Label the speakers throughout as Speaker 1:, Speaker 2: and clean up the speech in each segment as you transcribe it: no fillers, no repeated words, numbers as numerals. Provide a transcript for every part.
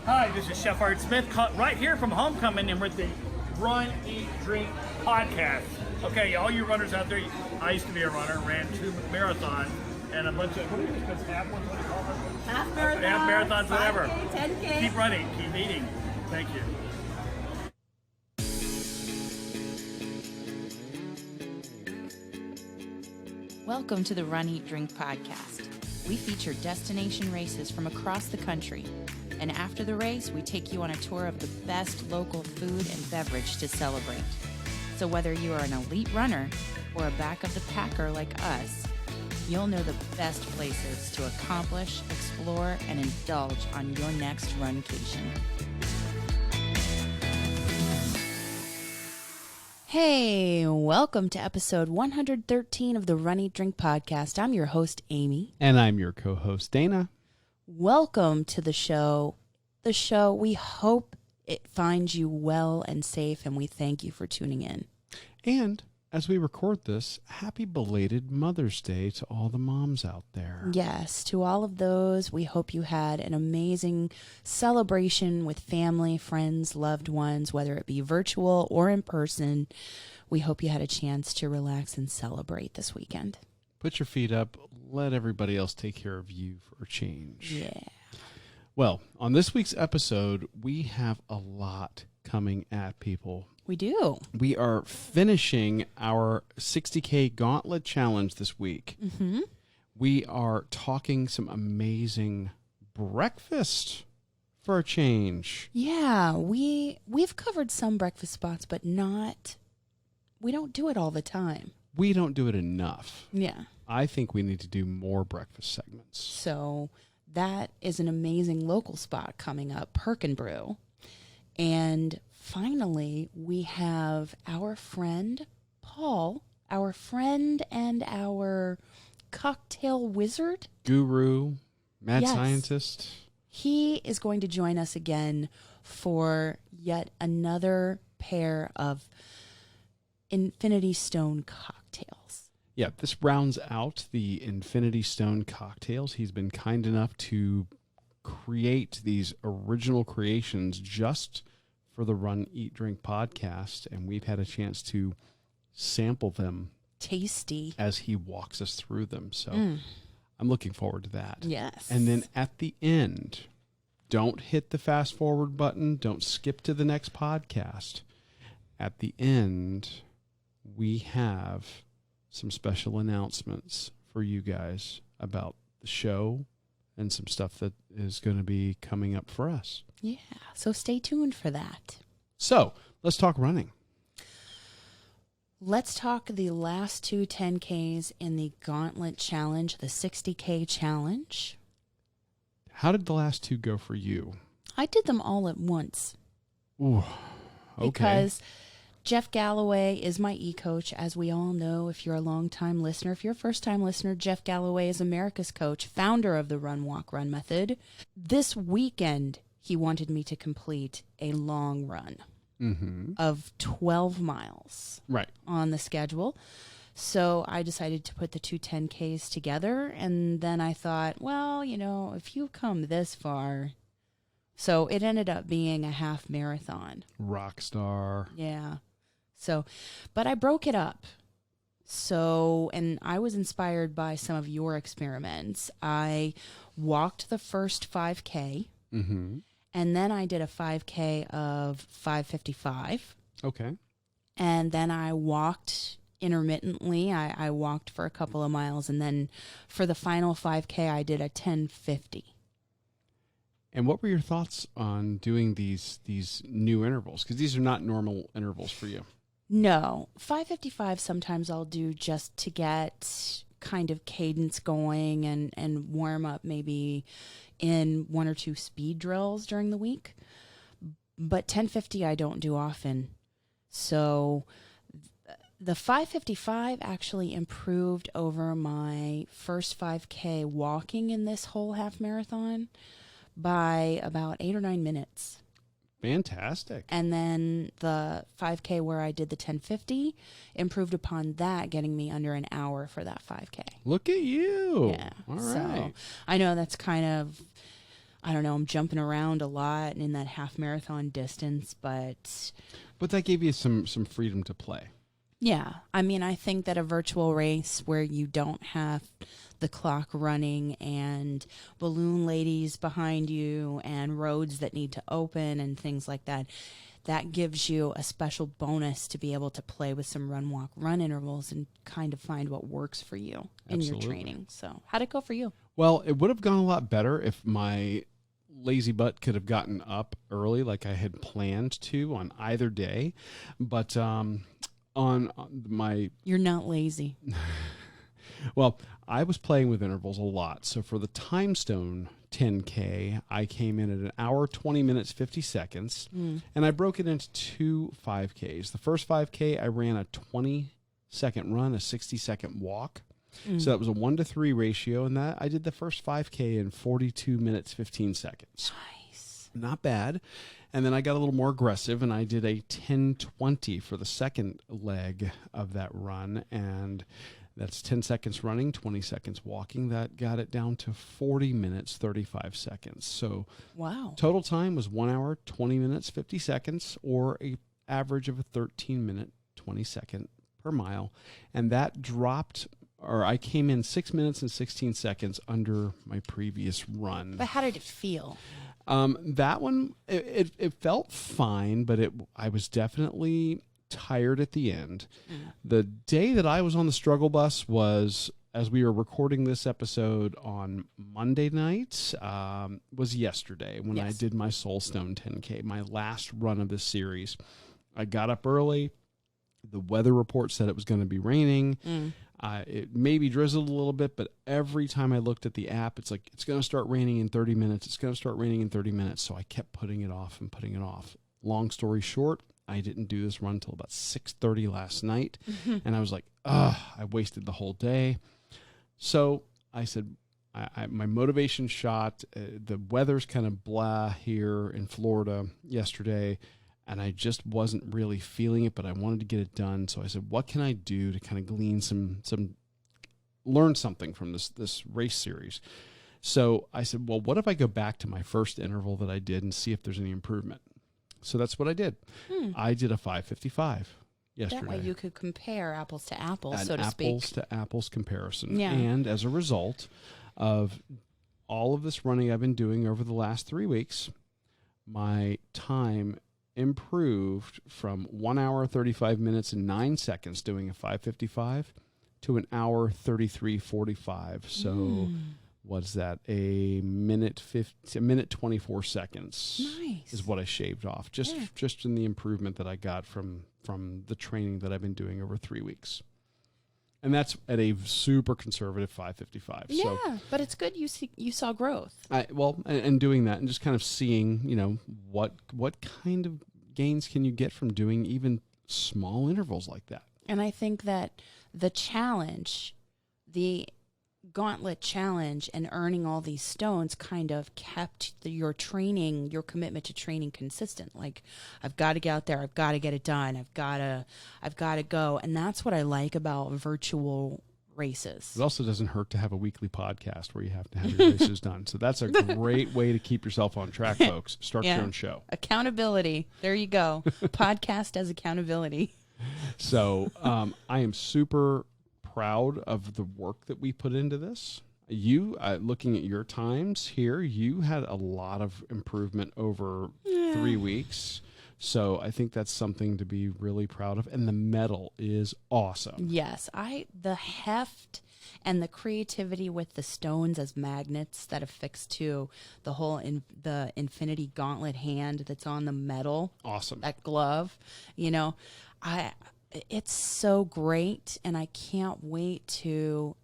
Speaker 1: Hi, this is Chef Art Smith, right here from Homecoming, and we're at the Run, Eat, Drink podcast. Okay, all you runners out there, I used to be a runner, ran 2 marathons, and a bunch of, what do you think, half ones, what do you call them?
Speaker 2: Half marathons,
Speaker 1: Half marathons, whatever.
Speaker 2: 5K, 10K.
Speaker 1: Keep running, keep eating. Thank you.
Speaker 3: Welcome to the Run, Eat, Drink podcast. We feature destination races from across the country. And after the race, we take you on a tour of the best local food and beverage to celebrate. So whether you are an elite runner or a back of the packer like us, you'll know the best places to accomplish, explore, and indulge on your next runcation. Hey, welcome to episode 113 of the Run, Eat, Drink podcast. I'm your host, Aimee.
Speaker 4: And I'm your co-host, Dana.
Speaker 3: Welcome to the show. The show, we hope it finds you well and safe, and we thank you for tuning in.
Speaker 4: And as we record this, happy belated Mother's Day to all the moms out there.
Speaker 3: Yes, to all of those, we hope you had an amazing celebration with family, friends, loved ones, whether it be virtual or in person. We hope you had a chance to relax and celebrate this weekend.
Speaker 4: Put your feet up. Let everybody else take care of you for a change.
Speaker 3: Yeah.
Speaker 4: Well, on this week's episode, we have a lot coming at people.
Speaker 3: We do.
Speaker 4: We are finishing our 60K Gauntlet challenge this week.
Speaker 3: Mm-hmm.
Speaker 4: We are talking some amazing breakfast for a change.
Speaker 3: Yeah, we've covered some breakfast spots, but we don't do it all the time.
Speaker 4: We don't do it enough.
Speaker 3: Yeah.
Speaker 4: I think we need to do more breakfast segments.
Speaker 3: So that is an amazing local spot coming up, Perk and Brew. And finally, we have our friend, Paul, our friend and our cocktail wizard.
Speaker 4: Guru, mad
Speaker 3: Yes.
Speaker 4: scientist.
Speaker 3: He is going to join us again for yet another pair of Infinity Stone cocktails.
Speaker 4: Yeah, this rounds out the Infinity Stone cocktails. He's been kind enough to create these original creations just for the Run, Eat, Drink podcast, and we've had a chance to sample them.
Speaker 3: Tasty.
Speaker 4: As he walks us through them. So I'm looking forward to that.
Speaker 3: Yes.
Speaker 4: And then at the end, don't hit the fast forward button. Don't skip to the next podcast. At the end, we have some special announcements for you guys about the show and some stuff that is going to be coming up for us.
Speaker 3: Yeah, so stay tuned for that.
Speaker 4: So let's talk running.
Speaker 3: Let's talk the last 2 10Ks in the Gauntlet Challenge, the 60K Challenge.
Speaker 4: How did the last 2 go for you?
Speaker 3: I did them all at once.
Speaker 4: Ooh, okay.
Speaker 3: Because Jeff Galloway is my e-coach, as we all know. If you're a long-time listener, if you're a first-time listener, Jeff Galloway is America's coach, founder of the Run, Walk, Run method. This weekend, he wanted me to complete a long run of 12 miles on the schedule. So I decided to put the 2 10Ks together, and then I thought, well, if you come this far. So it ended up being a half marathon.
Speaker 4: Rock star.
Speaker 3: Yeah. So, but I broke it up. So, and I was inspired by some of your experiments. I walked the first 5K, and then I did a 5K of 5:55.
Speaker 4: Okay.
Speaker 3: And then I walked intermittently. I walked for a couple of miles, and then for the final 5K, I did a 10:50.
Speaker 4: And what were your thoughts on doing these new intervals? Because these are not normal intervals for you.
Speaker 3: No, 5:55 sometimes I'll do just to get kind of cadence going and warm up maybe in 1 or 2 speed drills during the week. But 10:50 I don't do often. So the 5:55 actually improved over my first 5K walking in this whole half marathon by about 8 or 9 minutes.
Speaker 4: Fantastic.
Speaker 3: And then the 5K where I did the 10:50 improved upon that, getting me under an hour for that 5K.
Speaker 4: Look at you.
Speaker 3: Yeah.
Speaker 4: All
Speaker 3: So
Speaker 4: right.
Speaker 3: I know that's kind of, I don't know, I'm jumping around a lot in that half marathon distance, but
Speaker 4: that gave you some freedom to play.
Speaker 3: yeah, I mean, I think that a virtual race where you don't have the clock running and balloon ladies behind you and roads that need to open and things like that, that gives you a special bonus to be able to play with some run, walk, run intervals and kind of find what works for you in your training. So how'd it go for you?
Speaker 4: Well, it would have gone a lot better if my lazy butt could have gotten up early like I had planned to on either day. But on my...
Speaker 3: You're not lazy.
Speaker 4: Well, I was playing with intervals a lot. So for the Time Stone 10K, I came in at an hour, 20 minutes, 50 seconds. And I broke it into 2 5Ks. The first 5K, I ran a 20-second run, a 60-second walk. So that was a 1-to-3 ratio. And that I did the first 5K in 42 minutes, 15 seconds.
Speaker 3: Nice.
Speaker 4: Not bad. And then I got a little more aggressive, and I did a 10-20 for the second leg of that run. And that's 10 seconds running, 20 seconds walking. That got it down to 40 minutes, 35 seconds. So
Speaker 3: wow.
Speaker 4: Total time was 1 hour, 20 minutes, 50 seconds, or a average of a 13-minute, 20-second per mile. And that dropped, or I came in 6 minutes and 16 seconds under my previous run.
Speaker 3: But how did it feel?
Speaker 4: That one, it felt fine, but I was definitely tired at the end. The day that I was on the struggle bus was, as we were recording this episode on Monday night, was yesterday when I did my Soulstone 10K, my last run of this series. I got up early. The weather report said it was going to be raining. It maybe drizzled a little bit, but every time I looked at the app, it's like, it's going to start raining in 30 minutes. It's going to start raining in 30 minutes. So I kept putting it off and putting it off. Long story short, I didn't do this run until about 6:30 last night. And I was like, I wasted the whole day. So I said, my motivation shot. The weather's kind of blah here in Florida yesterday, and I just wasn't really feeling it, but I wanted to get it done. So I said, what can I do to kind of glean learn something from this race series? So I said, well, what if I go back to my first interval that I did and see if there's any improvement? So that's what I did. I did a 5:55 yesterday.
Speaker 3: That way you could compare apples to apples, so to
Speaker 4: An
Speaker 3: speak.
Speaker 4: apples to apples comparison.
Speaker 3: Yeah.
Speaker 4: And as a result of all of this running I've been doing over the last 3 weeks, my time improved from 1 hour, 35 minutes and 9 seconds doing a 5:55 to an hour, 33:45. So what's that? A minute 24 seconds.
Speaker 3: Nice.
Speaker 4: Is what I shaved off just in the improvement that I got from the training that I've been doing over 3 weeks. And that's at a super conservative 5:55.
Speaker 3: Yeah,
Speaker 4: So,
Speaker 3: but it's good you saw growth.
Speaker 4: and doing that and just kind of seeing, what kind of gains can you get from doing even small intervals like that.
Speaker 3: And I think that the challenge, the Gauntlet challenge and earning all these stones kind of kept your commitment to training consistent. Like, I've got to get out there. I've got to get it done. I've got to go. And that's what I like about virtual races.
Speaker 4: It also doesn't hurt to have a weekly podcast where you have to have your races done. So that's a great way to keep yourself on track, folks. Start your own show.
Speaker 3: Accountability. There you go. Podcast as accountability.
Speaker 4: So I am super proud of the work that we put into this. You, looking at your times here, you had a lot of improvement over 3 weeks. So I think that's something to be really proud of. And the medal is awesome.
Speaker 3: Yes, the heft and the creativity with the stones as magnets that affix to the whole the Infinity Gauntlet hand that's on the medal.
Speaker 4: Awesome.
Speaker 3: That glove, it's so great, and I can't wait to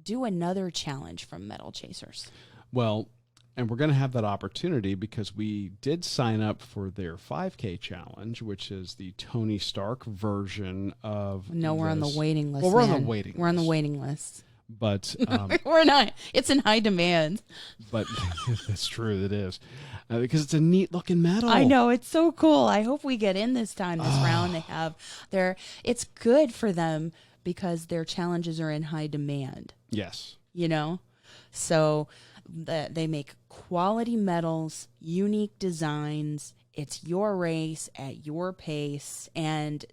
Speaker 3: do another challenge from Metal Chasers.
Speaker 4: Well, and we're going to have that opportunity because we did sign up for their 5K challenge, which is the Tony Stark version of
Speaker 3: we're on the waiting list.
Speaker 4: Well, we're on the waiting list.
Speaker 3: We're on the waiting list.
Speaker 4: But
Speaker 3: we're not. It's in high demand.
Speaker 4: But that's true. It is. Because it's a neat looking medal.
Speaker 3: I know, it's so cool. I hope we get in this time, this round. They have it's good for them because their challenges are in high demand.
Speaker 4: Yes.
Speaker 3: So They make quality medals, unique designs. It's your race at your pace, and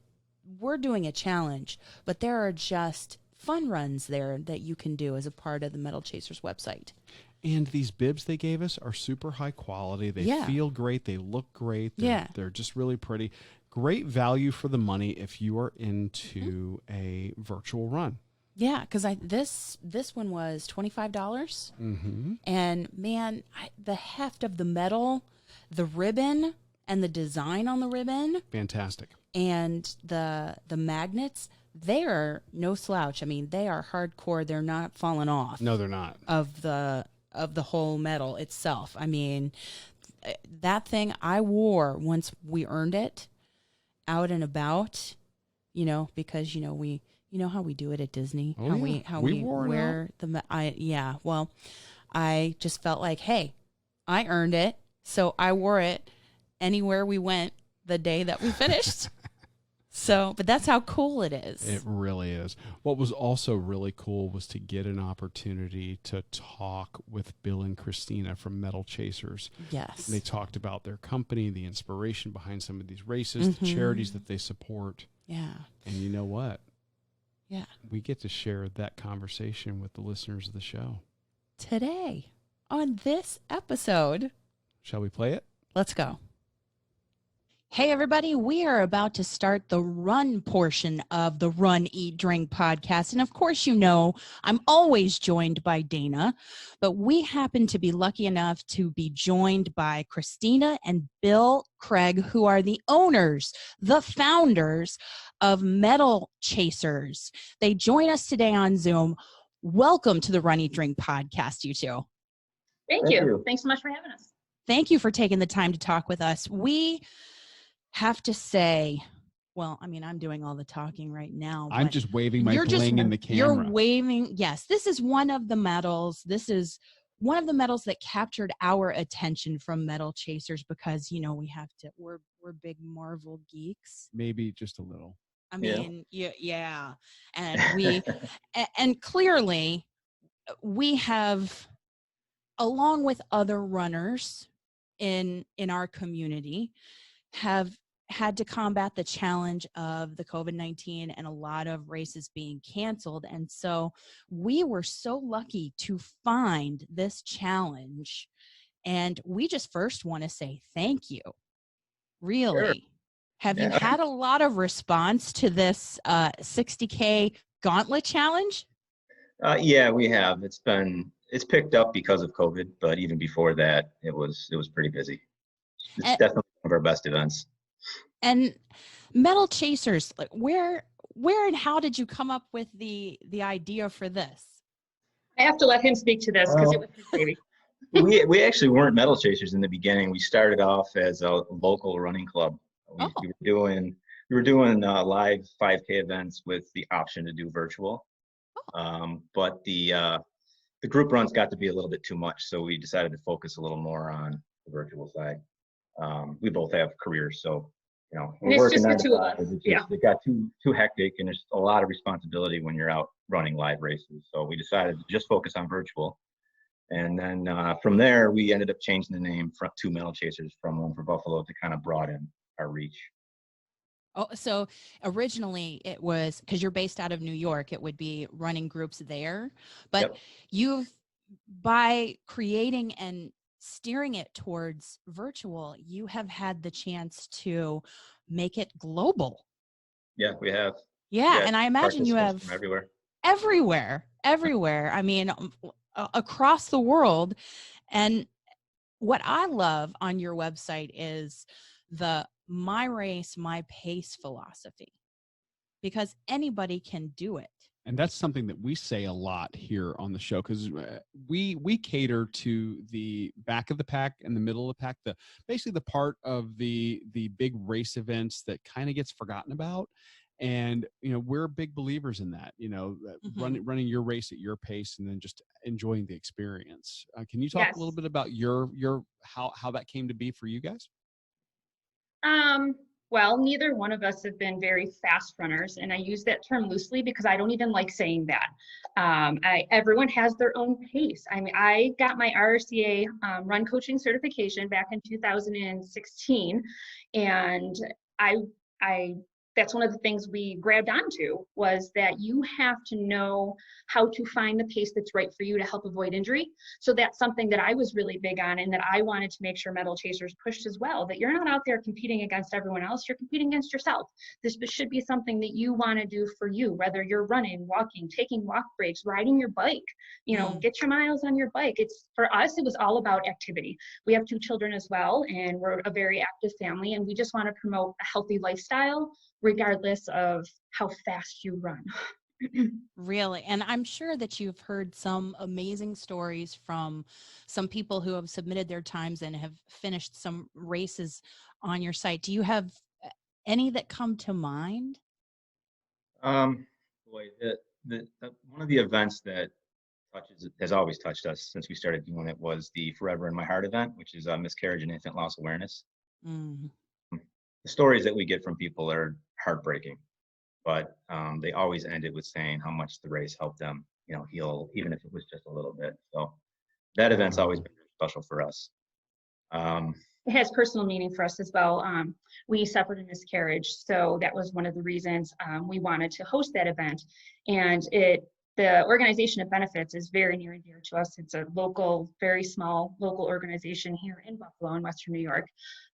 Speaker 3: we're doing a challenge, but there are just fun runs there that you can do as a part of the Metal Chasers website.
Speaker 4: And these bibs they gave us are super high quality. They feel great. They look great. They're just really pretty. Great value for the money if you are into a virtual run.
Speaker 3: Yeah, because this one was $25, and man, the heft of the metal, the ribbon, and the design on the ribbon,
Speaker 4: fantastic.
Speaker 3: And the magnets, they are no slouch. I mean, they are hardcore. They're not falling off.
Speaker 4: No, they're not.
Speaker 3: Of the whole metal itself. I mean, that thing I wore once we earned it out and about, because we. You know how we do it at Disney?
Speaker 4: Oh,
Speaker 3: how we wear the well, I just felt like, hey, I earned it, so I wore it anywhere we went the day that we finished. But that's how cool it is.
Speaker 4: It really is. What was also really cool was to get an opportunity to talk with Bill and Kristina from Metal Chasers.
Speaker 3: Yes.
Speaker 4: They talked about their company, the inspiration behind some of these races, the charities that they support.
Speaker 3: Yeah.
Speaker 4: And you know what?
Speaker 3: Yeah.
Speaker 4: We get to share that conversation with the listeners of the show.
Speaker 3: Today, on this episode.
Speaker 4: Shall we play it?
Speaker 3: Let's go. Hey, everybody, we are about to start the run portion of the Run, Eat, Drink podcast. And of course, I'm always joined by Dana, but we happen to be lucky enough to be joined by Kristina and Bill Craig, who are the owners, the founders of Metal Chasers. They join us today on Zoom. Welcome to the Run, Eat, Drink podcast, you two.
Speaker 2: Thank you. Thanks so much for having us.
Speaker 3: Thank you for taking the time to talk with us. We have to say, well, I mean, I'm doing all the talking right now.
Speaker 4: I'm just waving my bling in the camera.
Speaker 3: You're waving. Yes, this is one of the medals. This is one of the medals that captured our attention from Metal Chasers because, we're big Marvel geeks.
Speaker 4: Maybe just a little.
Speaker 3: I mean, yeah. And and clearly we have, along with other runners in our community, have had to combat the challenge of the COVID-19 and a lot of races being canceled. And so we were so lucky to find this challenge. And we just first want to say thank you. Really.
Speaker 2: Sure.
Speaker 3: Have you had a lot of response to this 60K Gauntlet challenge?
Speaker 2: Yeah, we have. It's picked up because of COVID, but even before that, it was pretty busy. It's definitely one of our best events.
Speaker 3: And Metal Chasers, like where and how did you come up with the idea for this?
Speaker 2: I have to let him speak to this because it was his baby. we actually weren't Metal Chasers in the beginning. We started off as a local running club. We were doing live 5K events with the option to do virtual. But the group runs got to be a little bit too much, so we decided to focus a little more on the virtual side. We both have careers, so we're
Speaker 5: it's
Speaker 2: working
Speaker 5: just the
Speaker 2: on
Speaker 5: two of us.
Speaker 2: It got too hectic, and there's a lot of responsibility when you're out running live races. So we decided to just focus on virtual, and then from there we ended up changing the name to Metal Chasers from One for Buffalo to kind of broaden our reach.
Speaker 3: Oh, so originally it was, because you're based out of New York, it would be running groups there, but you've, by creating and steering it towards virtual, you have had the chance to make it global.
Speaker 2: Yeah, we have.
Speaker 3: Yeah, and I imagine you have
Speaker 2: from everywhere.
Speaker 3: Everywhere. I mean, across the world. And what I love on your website is the my race, my pace philosophy, because anybody can do it.
Speaker 4: And that's something that we say a lot here on the show, because we cater to the back of the pack and the middle of the pack, basically the part of the big race events that kind of gets forgotten about. And, we're big believers in that, running your race at your pace and then just enjoying the experience. Can you talk a little bit about your how that came to be for you guys?
Speaker 5: Well, neither one of us have been very fast runners, and I use that term loosely because I don't even like saying that. Everyone has their own pace. I mean, I got my RRCA run coaching certification back in 2016, and I that's one of the things we grabbed onto, was that you have to know how to find the pace that's right for you to help avoid injury. So that's something that I was really big on, and that I wanted to make sure medal chasers pushed as well, that you're not out there competing against everyone else, you're competing against yourself. This should be something that you want to do for you, whether you're running, walking, taking walk breaks, riding your bike, get your miles on your bike. For us, it was all about activity. We have 2 children as well, and we're a very active family, and we just want to promote a healthy lifestyle regardless of how fast you run.
Speaker 3: Really. And I'm sure that you've heard some amazing stories from some people who have submitted their times and have finished some races on your site. Do you have any that come to mind?
Speaker 2: Boy, one of the events that has always touched us since we started doing it was the Forever in My Heart event, which is miscarriage and infant loss awareness.
Speaker 3: Mm.
Speaker 2: The stories that we get from people are heartbreaking, but they always end it with saying how much the race helped them, heal, even if it was just a little bit. So that event's always been special for us.
Speaker 5: It has personal meaning for us as well. We suffered a miscarriage, so that was one of the reasons we wanted to host that event. And the organization it benefits is very near and dear to us. It's a local, very small local organization here in Buffalo in Western New York.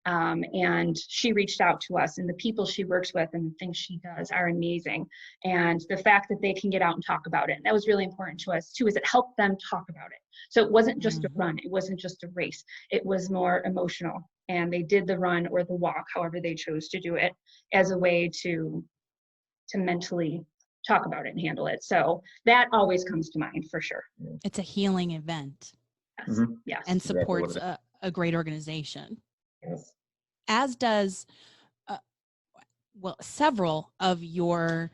Speaker 5: And she reached out to us, and the people she works with and the things she does are amazing. And the fact that they can get out and talk about it, and that was really important to us too, is it helped them talk about it. So it wasn't just a run, it wasn't just a race, it was more emotional. And they did the run or the walk, however they chose to do it, as a way to mentally talk about it and handle it. So that always comes to mind for sure.
Speaker 3: It's a healing event.
Speaker 5: Yes.
Speaker 2: Mm-hmm.
Speaker 5: Yes.
Speaker 3: And supports a great organization.
Speaker 5: Yes.
Speaker 3: As does, several of your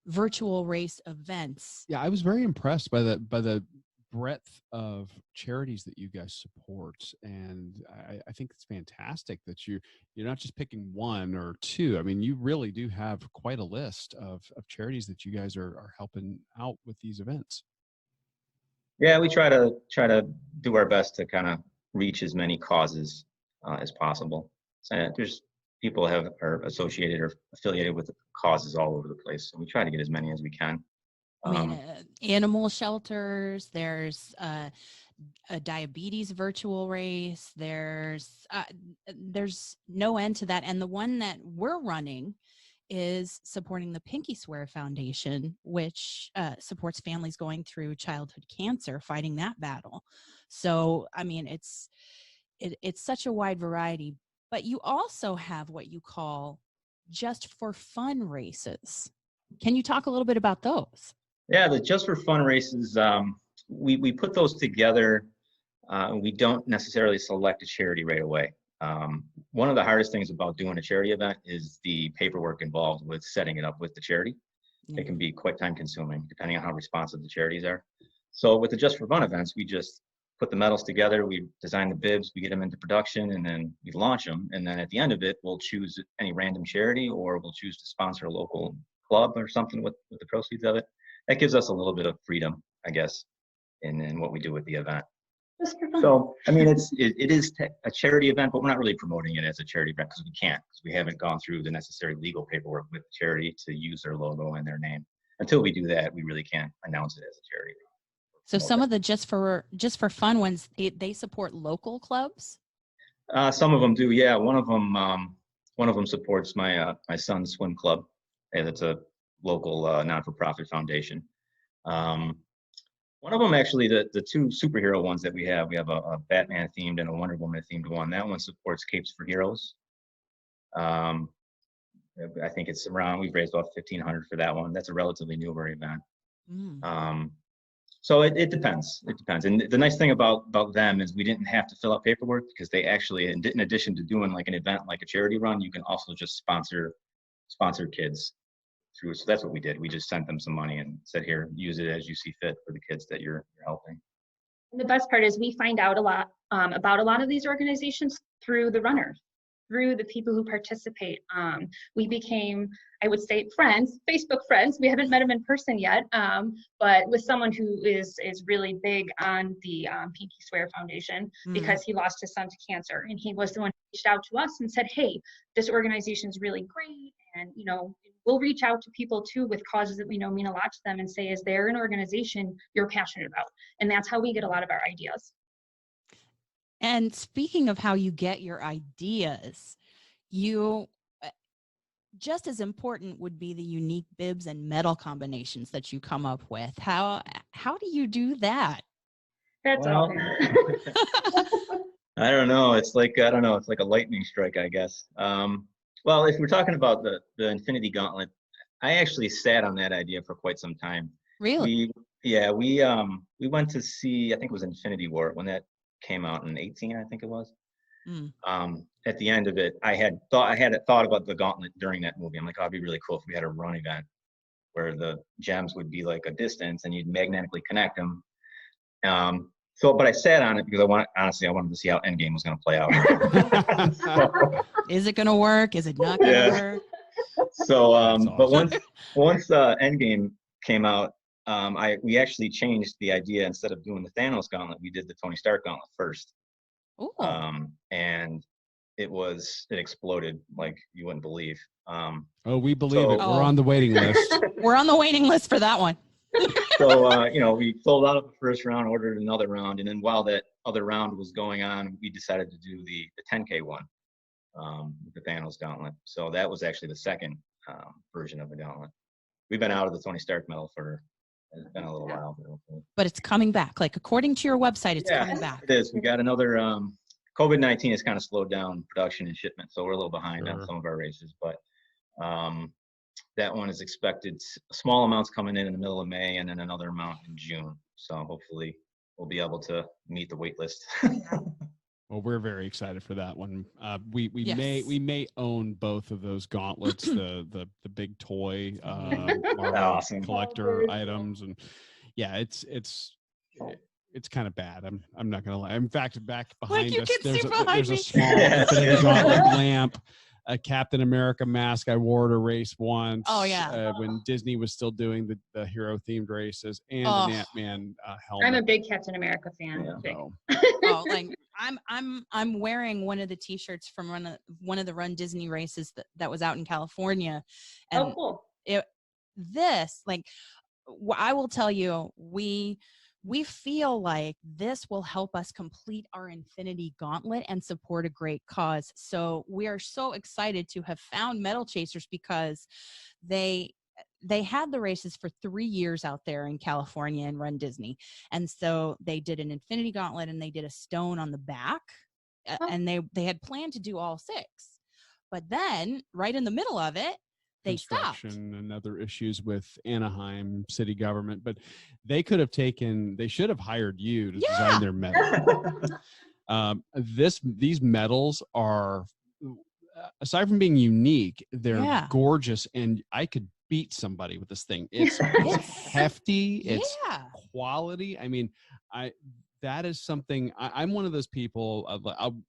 Speaker 3: virtual race events.
Speaker 4: Yeah, I was very impressed by the breadth of charities that you guys support, and I think it's fantastic that you're not just picking one or two. I mean, you really do have quite a list of charities that you guys are helping out with these events.
Speaker 2: Yeah, we try to do our best to kind of reach as many causes as possible. So there's people are associated or affiliated with causes all over the place, so we try to get as many as we can.
Speaker 3: Animal shelters, there's a diabetes virtual race, there's no end to that. And the one that we're running is supporting the Pinky Swear Foundation, which supports families going through childhood cancer, fighting that battle. So, I mean, it's such a wide variety. But you also have what you call just for fun races. Can you talk a little bit about those?
Speaker 2: Yeah, the Just for Fun races, we put those together. We don't necessarily select a charity right away. One of the hardest things about doing a charity event is the paperwork involved with setting it up with the charity. It can be quite time consuming depending on how responsive the charities are. So with the Just for Fun events, we just put the medals together, we design the bibs, we get them into production, and then we launch them. And then at the end of it, we'll choose any random charity, or we'll choose to sponsor a local club or something with the proceeds of it. That gives us a little bit of freedom, I guess, in what we do with the event. So, I mean, it is a charity event, but we're not really promoting it as a charity event because we can't, because we haven't gone through the necessary legal paperwork with the charity to use their logo and their name. Until we do that, we really can't announce it as a charity.
Speaker 3: So some of the just for fun ones, they support local clubs?
Speaker 2: Some of them do, yeah. One of them supports my son's swim club, and it's a local non-for-profit foundation. One of them, actually, the two superhero ones that we have a Batman themed and a Wonder Woman themed one. That one supports Capes for Heroes. I think it's around, we've raised about $1,500 for that one. That's a relatively newer event. So it depends. It depends. And the nice thing about them is we didn't have to fill out paperwork, because they actually, in addition to doing like an event like a charity run, you can also just sponsor kids through. So that's what we did. We just sent them some money and said, here, use it as you see fit for the kids that you're helping.
Speaker 5: And the best part is we find out a lot about a lot of these organizations through the runners. through the people who participate. We became, I would say, friends, Facebook friends. We haven't met him in person yet, but with someone who is really big on the Pinky Swear Foundation because he lost his son to cancer, and he was the one who reached out to us and said, "Hey, this organization is really great, and we'll reach out to people too with causes that we know mean a lot to them and say, is there an organization you're passionate about?" And that's how we get a lot of our ideas.
Speaker 3: And speaking of how you get your ideas, just as important would be the unique bibs and metal combinations that you come up with. How do you do that?
Speaker 5: That's
Speaker 2: all. I don't know. It's like a lightning strike, I guess. Well, if we're talking about the Infinity Gauntlet, I actually sat on that idea for quite some time.
Speaker 3: Really?
Speaker 2: We went to see, I think it was Infinity War when that came out in 2018, I think it was. At the end of it, I had thought about the Gauntlet during that movie. I'm like, oh, it'd be really cool if we had a run event where the gems would be like a distance and you'd magnetically connect them. But I sat on it because I wanted to see how Endgame was going to play out.
Speaker 3: Is it going to work? Is it not going to work?
Speaker 2: So, but once Endgame came out, we actually changed the idea. Instead of doing the Thanos Gauntlet, we did the Tony Stark Gauntlet first.
Speaker 3: Ooh.
Speaker 2: And it exploded like you wouldn't believe.
Speaker 4: We believe it. We're on the waiting list.
Speaker 3: We're on the waiting list for that one.
Speaker 2: So, we sold out of the first round, ordered another round, and then while that other round was going on, we decided to do the 10K one, the Thanos Gauntlet. So that was actually the second version of the Gauntlet. We've been out of the Tony Stark medal it's been a little while.
Speaker 3: But it's coming back. Like, according to your website, it's coming back.
Speaker 2: It is. We got another, COVID-19 has kind of slowed down production and shipment, so we're a little behind on some of our races, but that one is expected, small amounts coming in the middle of May and then another amount in June. So hopefully we'll be able to meet the wait list.
Speaker 4: Well, we're very excited for that one. We
Speaker 3: Yes.
Speaker 4: may own both of those gauntlets, the big toy Marvel
Speaker 2: Awesome.
Speaker 4: collector items, and yeah, it's kind of bad. I'm not gonna lie. In fact, back behind us, there's a small Infinity Gauntlet lamp, a Captain America mask I wore to race once.
Speaker 3: Oh yeah,
Speaker 4: when Disney was still doing the hero themed races, and an Ant-Man helmet.
Speaker 5: I'm a big Captain America fan.
Speaker 3: Yeah. Like I'm wearing one of the T-shirts from one of the Run Disney races that was out in California, and
Speaker 5: cool.
Speaker 3: I will tell you, we feel like this will help us complete our Infinity Gauntlet and support a great cause. So we are so excited to have found Metal Chasers because they had the races for 3 years out there in California and Run Disney. And so they did an Infinity Gauntlet and they did a stone on the back. And they had planned to do all 6. But then right in the middle of it, they stopped.
Speaker 4: And other issues with Anaheim city government, but they should have hired you to design their medal. These medals are, aside from being unique, they're gorgeous, and I could beat somebody with this thing. It's hefty, it's quality. I mean, that is something. I'm one of those people.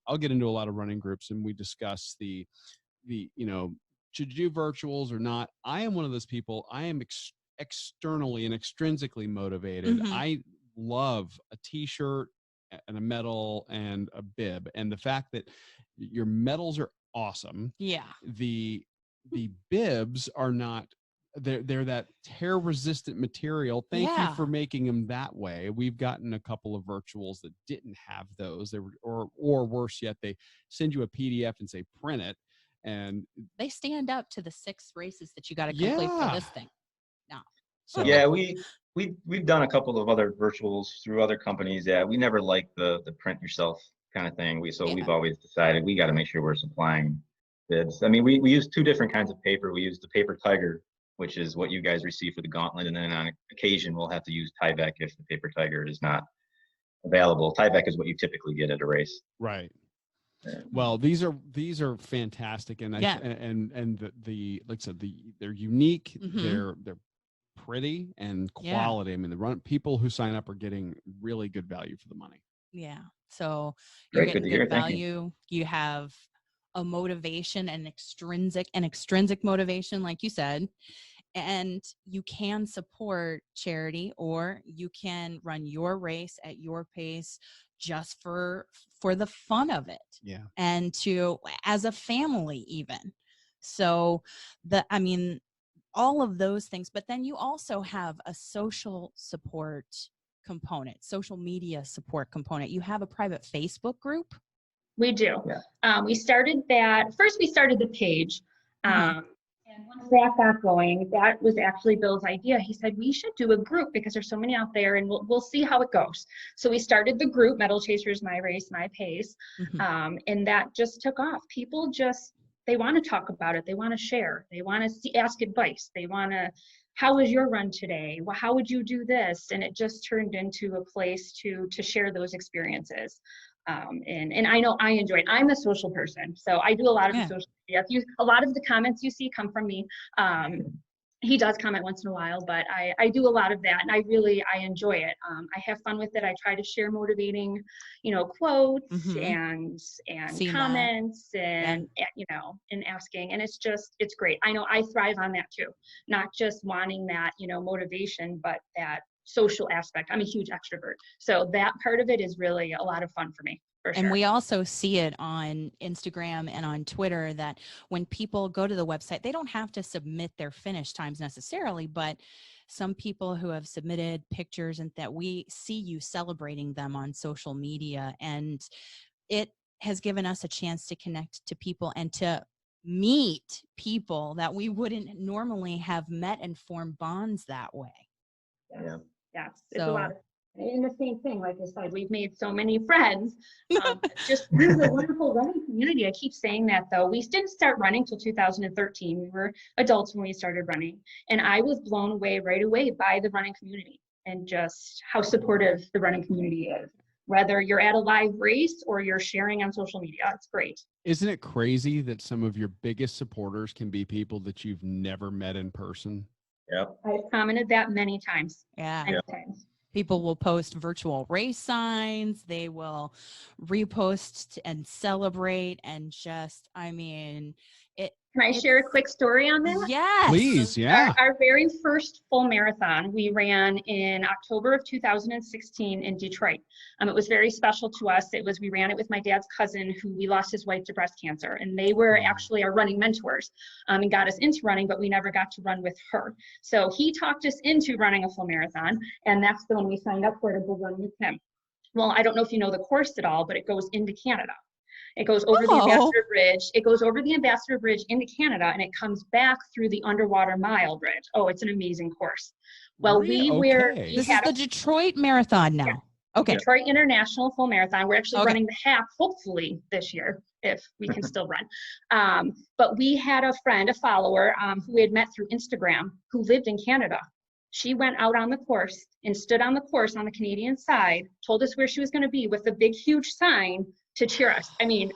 Speaker 4: I'll get into a lot of running groups, and we discuss the should you do virtuals or not? I am one of those people. I am externally and extrinsically motivated.
Speaker 3: Mm-hmm.
Speaker 4: I love a T-shirt and a medal and a bib, and the fact that your medals are awesome.
Speaker 3: Yeah.
Speaker 4: The bibs are not. They're that tear resistant material. Thank you for making them that way. We've gotten a couple of virtuals that didn't have those. They were, or worse yet, they send you a PDF and say print it. And
Speaker 3: they stand up to the 6 races that you got to complete for this thing. No.
Speaker 2: So we've done a couple of other virtuals through other companies. Yeah, we never liked the print yourself kind of thing. We've always decided we got to make sure we're supplying bibs. I mean, we use 2 different kinds of paper. We use the paper tiger, which is what you guys receive for the Gauntlet, and then on occasion we'll have to use Tyvek if the paper tiger is not available. Tyvek is what you typically get at a race.
Speaker 4: Right. Well, these are fantastic, and the like I said, they're unique, they're pretty and quality. I mean, the people who sign up are getting really good value for the money.
Speaker 3: Yeah, so you're getting good value. You have a motivation, an extrinsic motivation, like you said. And you can support charity, or you can run your race at your pace just for the fun of it.
Speaker 4: Yeah.
Speaker 3: And as a family even. So all of those things, but then you also have a social support component, social media support component. You have a private Facebook group.
Speaker 5: We do.
Speaker 2: Yeah.
Speaker 5: We started that. First, we started the page. And once that got going, that was actually Bill's idea. He said, we should do a group because there's so many out there, and we'll see how it goes. So we started the group, Metal Chasers, My Race, My Pace. And that just took off. People they want to talk about it. They want to share. They want to ask advice. They want to, how was your run today? Well, how would you do this? And it just turned into a place to share those experiences. And I know I enjoy it. I'm a social person, so I do a lot of the social media. A lot of the comments you see come from me. He does comment once in a while, but I do a lot of that, and I enjoy it. I have fun with it. I try to share motivating, quotes and comments and and asking, and it's great. I know I thrive on that too, not just wanting that, motivation, but that social aspect. I'm a huge extrovert, so that part of it is really a lot of fun for me.
Speaker 3: And we also see it on Instagram and on Twitter that when people go to the website, they don't have to submit their finish times necessarily, but some people who have submitted pictures and that we see you celebrating them on social media, and it has given us a chance to connect to people and to meet people that we wouldn't normally have met and form bonds that way.
Speaker 5: Yes, it's a lot of, and the same thing, like I said, we've made so many friends, just through the wonderful running community. I keep saying that though. We didn't start running till 2013. We were adults when we started running, and I was blown away right away by the running community and just how supportive the running community is. Whether you're at a live race or you're sharing on social media, it's great.
Speaker 4: Isn't it crazy that some of your biggest supporters can be people that you've never met in person?
Speaker 2: Yep.
Speaker 5: I've commented that many times.
Speaker 3: Yeah.
Speaker 5: Many times.
Speaker 3: People will post virtual race signs. They will repost and celebrate, and just,
Speaker 5: Can I share a quick story on that?
Speaker 3: Yes.
Speaker 4: Please, yeah.
Speaker 5: Our very first full marathon we ran in October of 2016 in Detroit. It was very special to us. We ran it with my dad's cousin who we lost his wife to breast cancer, and they were actually our running mentors and got us into running, but we never got to run with her. So he talked us into running a full marathon, and that's the one we signed up for to go run with him. Well, I don't know if you know the course at all, but it goes into Canada. It goes over the Ambassador Bridge. It goes over the Ambassador Bridge into Canada, and it comes back through the Underwater Mile Bridge. Oh, it's an amazing course. Well,
Speaker 3: This is the Detroit Marathon now.
Speaker 5: Yeah.
Speaker 3: Okay.
Speaker 5: Detroit International Full Marathon. We're actually running the half, hopefully, this year, if we can still run. But we had a friend, a follower, who we had met through Instagram, who lived in Canada. She went out on the course and stood on the course on the Canadian side, told us where she was going to be with a big, huge sign to cheer us.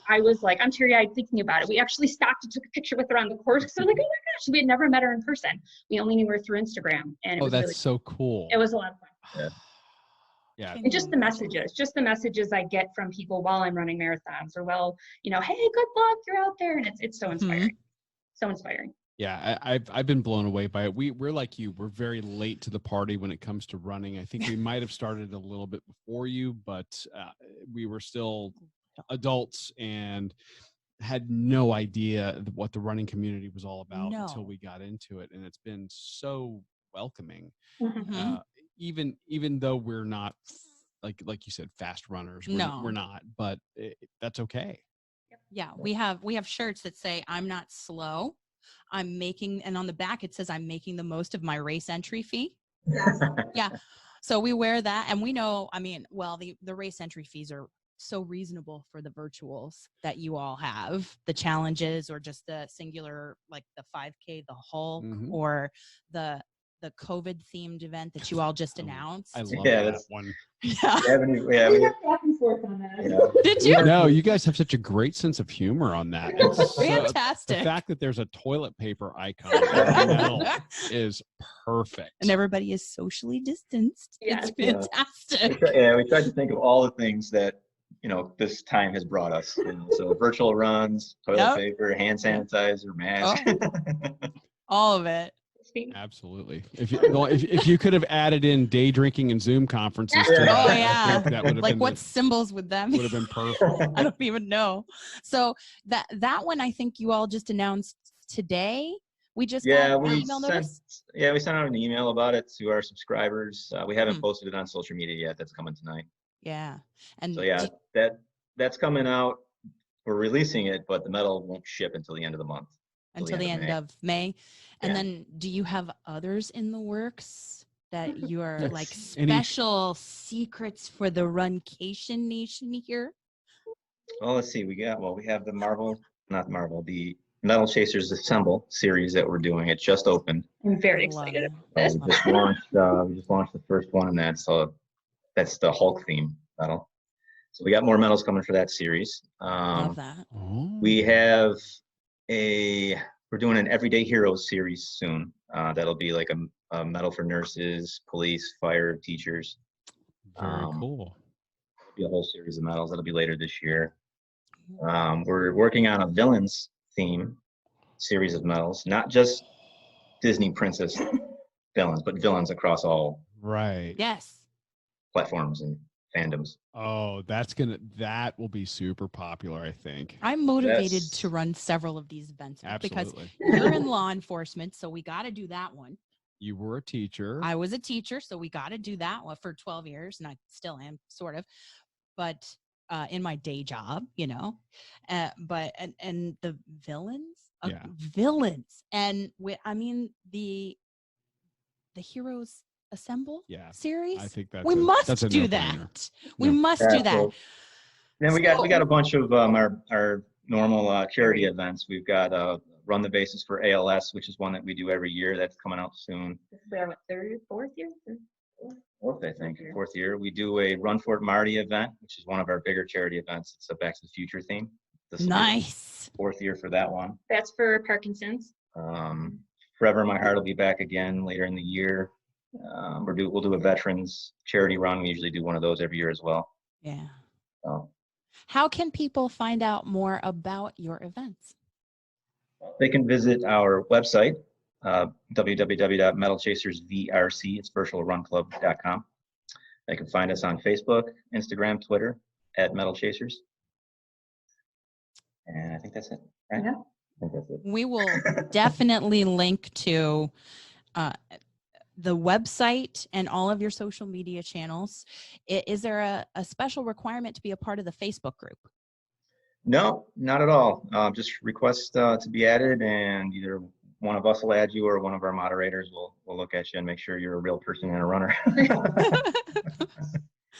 Speaker 5: I was like, I'm teary-eyed thinking about it. We actually stopped and took a picture with her on the course because I was like, oh my gosh, we had never met her in person. We only knew her through Instagram. And it was
Speaker 4: that's
Speaker 5: really
Speaker 4: so cool.
Speaker 5: It was a lot of fun.
Speaker 4: Yeah.
Speaker 5: And just the messages I get from people while I'm running marathons, or hey, good luck, you're out there. And it's so inspiring. So inspiring.
Speaker 4: Yeah, I've been blown away by it. We're like you. We're very late to the party when it comes to running. I think we might have started a little bit before you, but we were still adults and had no idea what the running community was all about until we got into it, and it's been so welcoming. Even though we're not like you said, fast runners. We're not, but that's okay.
Speaker 3: Yeah, we have shirts that say "I'm not slow. I'm making," and on the back it says "I'm making the most of my race entry fee." Yeah. So we wear that, and we know, the race entry fees are so reasonable for the virtuals that you all have, the challenges, or just the singular, like the 5K, the Hulk, or the COVID themed event that you all just announced.
Speaker 4: I love that one.
Speaker 3: Yeah.
Speaker 5: We have back and forth on that.
Speaker 3: Did you?
Speaker 4: No, you guys have such a great sense of humor on that. It's
Speaker 3: fantastic.
Speaker 4: The fact that there's a toilet paper icon is perfect.
Speaker 3: And everybody is socially distanced. It's fantastic.
Speaker 2: We tried to think of all the things that this time has brought us. So virtual runs, toilet paper, hand sanitizer, mask.
Speaker 3: All of it.
Speaker 4: Absolutely. If you could have added in day drinking and Zoom conferences, that would have
Speaker 3: like what symbols would that mean?
Speaker 4: Would have been perfect.
Speaker 3: I don't even know. So that one, I think you all just announced today. We just got an email notice.
Speaker 2: Yeah, we sent out an email about it to our subscribers. We haven't posted it on social media yet. That's coming tonight.
Speaker 3: Yeah, and
Speaker 2: so that's coming out. We're releasing it, but the medal won't ship until the end of the month.
Speaker 3: Until the end of May. And then do you have others in the works that you are like special secrets for the Runcation Nation here?
Speaker 2: Well, let's see. We have the Metal Chasers Assemble series that we're doing. It just opened.
Speaker 5: I'm very excited about this.
Speaker 2: We just launched the first one, and that's the Hulk theme medal. So we got more medals coming for that series.
Speaker 3: Love that.
Speaker 2: We're doing an Everyday Heroes series soon. That'll be like a medal for nurses, police, fire, teachers.
Speaker 4: Very cool.
Speaker 2: Be a whole series of medals. That'll be later this year. We're working on a villains theme series of medals, not just Disney princess villains, but villains across all platforms and fandoms.
Speaker 4: Oh, that will be super popular, I think.
Speaker 3: I'm motivated to run several of these events because you're in law enforcement, so we got to do that one.
Speaker 4: You were a teacher.
Speaker 3: I was a teacher, so we got to do that one for 12 years, and I still am, sort of. But in my day job, but the villains, and the Heroes Assemble series.
Speaker 4: I think
Speaker 3: we must do that. We must do that.
Speaker 2: Cool. Then we got a bunch of our normal charity events. We've got Run the Bases for ALS, which is one that we do every year. That's coming out soon.
Speaker 5: This is our fourth year.
Speaker 2: Fourth year. We do a Run Fort Marty event, which is one of our bigger charity events. It's a Back to the Future theme.
Speaker 3: Nice.
Speaker 2: Fourth year for that one.
Speaker 5: That's for Parkinson's.
Speaker 2: Forever in My Heart will be back again later in the year. We'll do a veterans charity run. We usually do one of those every year as well.
Speaker 3: Yeah. How can people find out more about your events?
Speaker 2: They can visit our website, www.metalchasersvrc, it's virtualrunclub.com. They can find us on Facebook, Instagram, Twitter @metalchasers. And I think that's it, right?
Speaker 5: Yeah.
Speaker 2: I think that's it.
Speaker 3: We will definitely link to the website and all of your social media channels. Is there a special requirement to be a part of the Facebook group?
Speaker 2: No, not at all. Just request to be added, and either one of us will add you or one of our moderators will look at you and make sure you're a real person and a runner.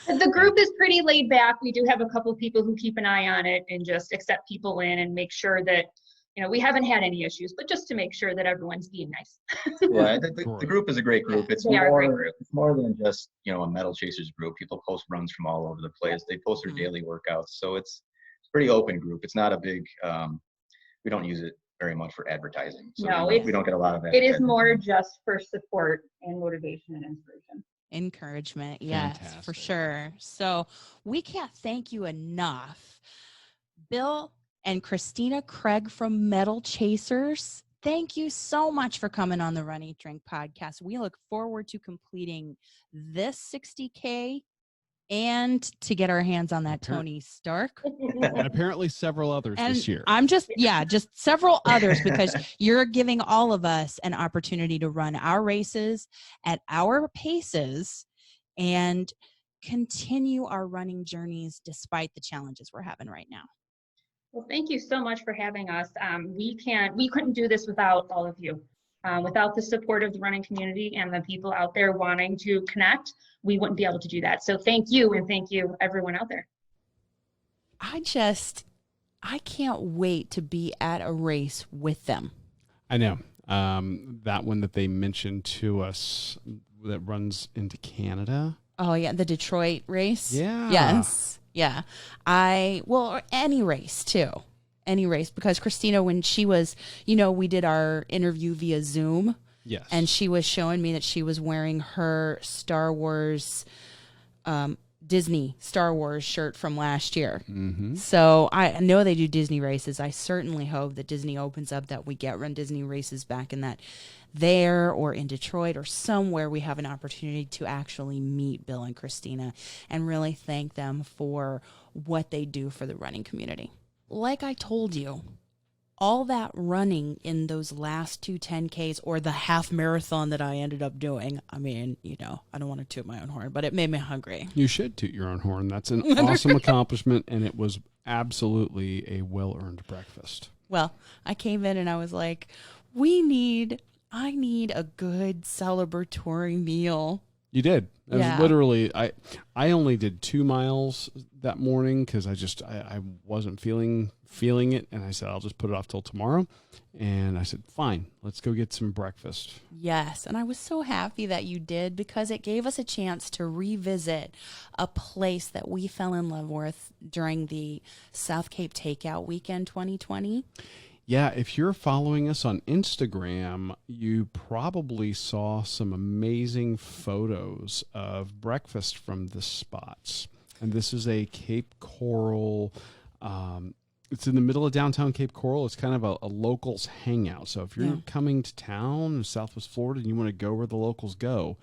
Speaker 5: The group is pretty laid back. We do have a couple of people who keep an eye on it and just accept people in and make sure that we haven't had any issues, but just to make sure that everyone's being nice.
Speaker 2: Yeah, the group is a great group. It's more than just, a Metal Chasers group. People post runs from all over the place. They post their daily workouts. So it's a pretty open group. It's not a big, we don't use it very much for advertising. So
Speaker 5: no,
Speaker 2: we don't get a lot of that.
Speaker 5: It is more just for support and motivation and inspiration.
Speaker 3: Encouragement. Yes, for sure. So we can't thank you enough. Bill and Kristina Craig from Metal Chasers, thank you so much for coming on the Run Eat Drink podcast. We look forward to completing this 60K and to get our hands on that Tony Stark.
Speaker 4: And apparently several others this year.
Speaker 3: I'm just several others, because you're giving all of us an opportunity to run our races at our paces and continue our running journeys despite the challenges we're having right now.
Speaker 5: Well, thank you so much for having us. We couldn't do this without all of you. Without the support of the running community and the people out there wanting to connect, we wouldn't be able to do that. So thank you, and thank you everyone out there.
Speaker 3: I can't wait to be at a race with them.
Speaker 4: I know. That one that they mentioned to us that runs into Canada.
Speaker 3: Oh yeah, the Detroit race.
Speaker 4: Yeah.
Speaker 3: Yes. Yeah. Or any race too. Any race, because Kristina, when she was, we did our interview via Zoom.
Speaker 4: Yes.
Speaker 3: And she was showing me that she was wearing her Star Wars Disney Star Wars shirt from last year.
Speaker 4: Mm-hmm.
Speaker 3: So I know they do Disney races. I certainly hope that Disney opens up, that we get Run Disney races back in that there or in Detroit or somewhere we have an opportunity to actually meet Bill and Kristina and really thank them for what they do for the running community. Like I told you, all that running in those last 2 10Ks or the half marathon that I ended up doing. I mean, you know, I don't want to toot my own horn, but it made me hungry.
Speaker 4: You should toot your own horn. That's an awesome accomplishment, and it was absolutely a well-earned breakfast.
Speaker 3: Well, I came in and I was like, I need a good celebratory meal.
Speaker 4: You did. It
Speaker 3: Yeah.
Speaker 4: was literally, I only did 2 miles that morning because I wasn't feeling it, and I said I'll just put it off till tomorrow, and I said fine, let's go get some breakfast.
Speaker 3: Yes, and I was so happy that you did, because it gave us a chance to revisit a place that we fell in love with during the South Cape Takeout Weekend 2020.
Speaker 4: Yeah, if you're following us on Instagram, you probably saw some amazing photos of breakfast from the spots. And this is a Cape Coral, it's in the middle of downtown Cape Coral. It's kind of a locals hangout. So if you're coming to town in Southwest Florida and you want to go where the locals go,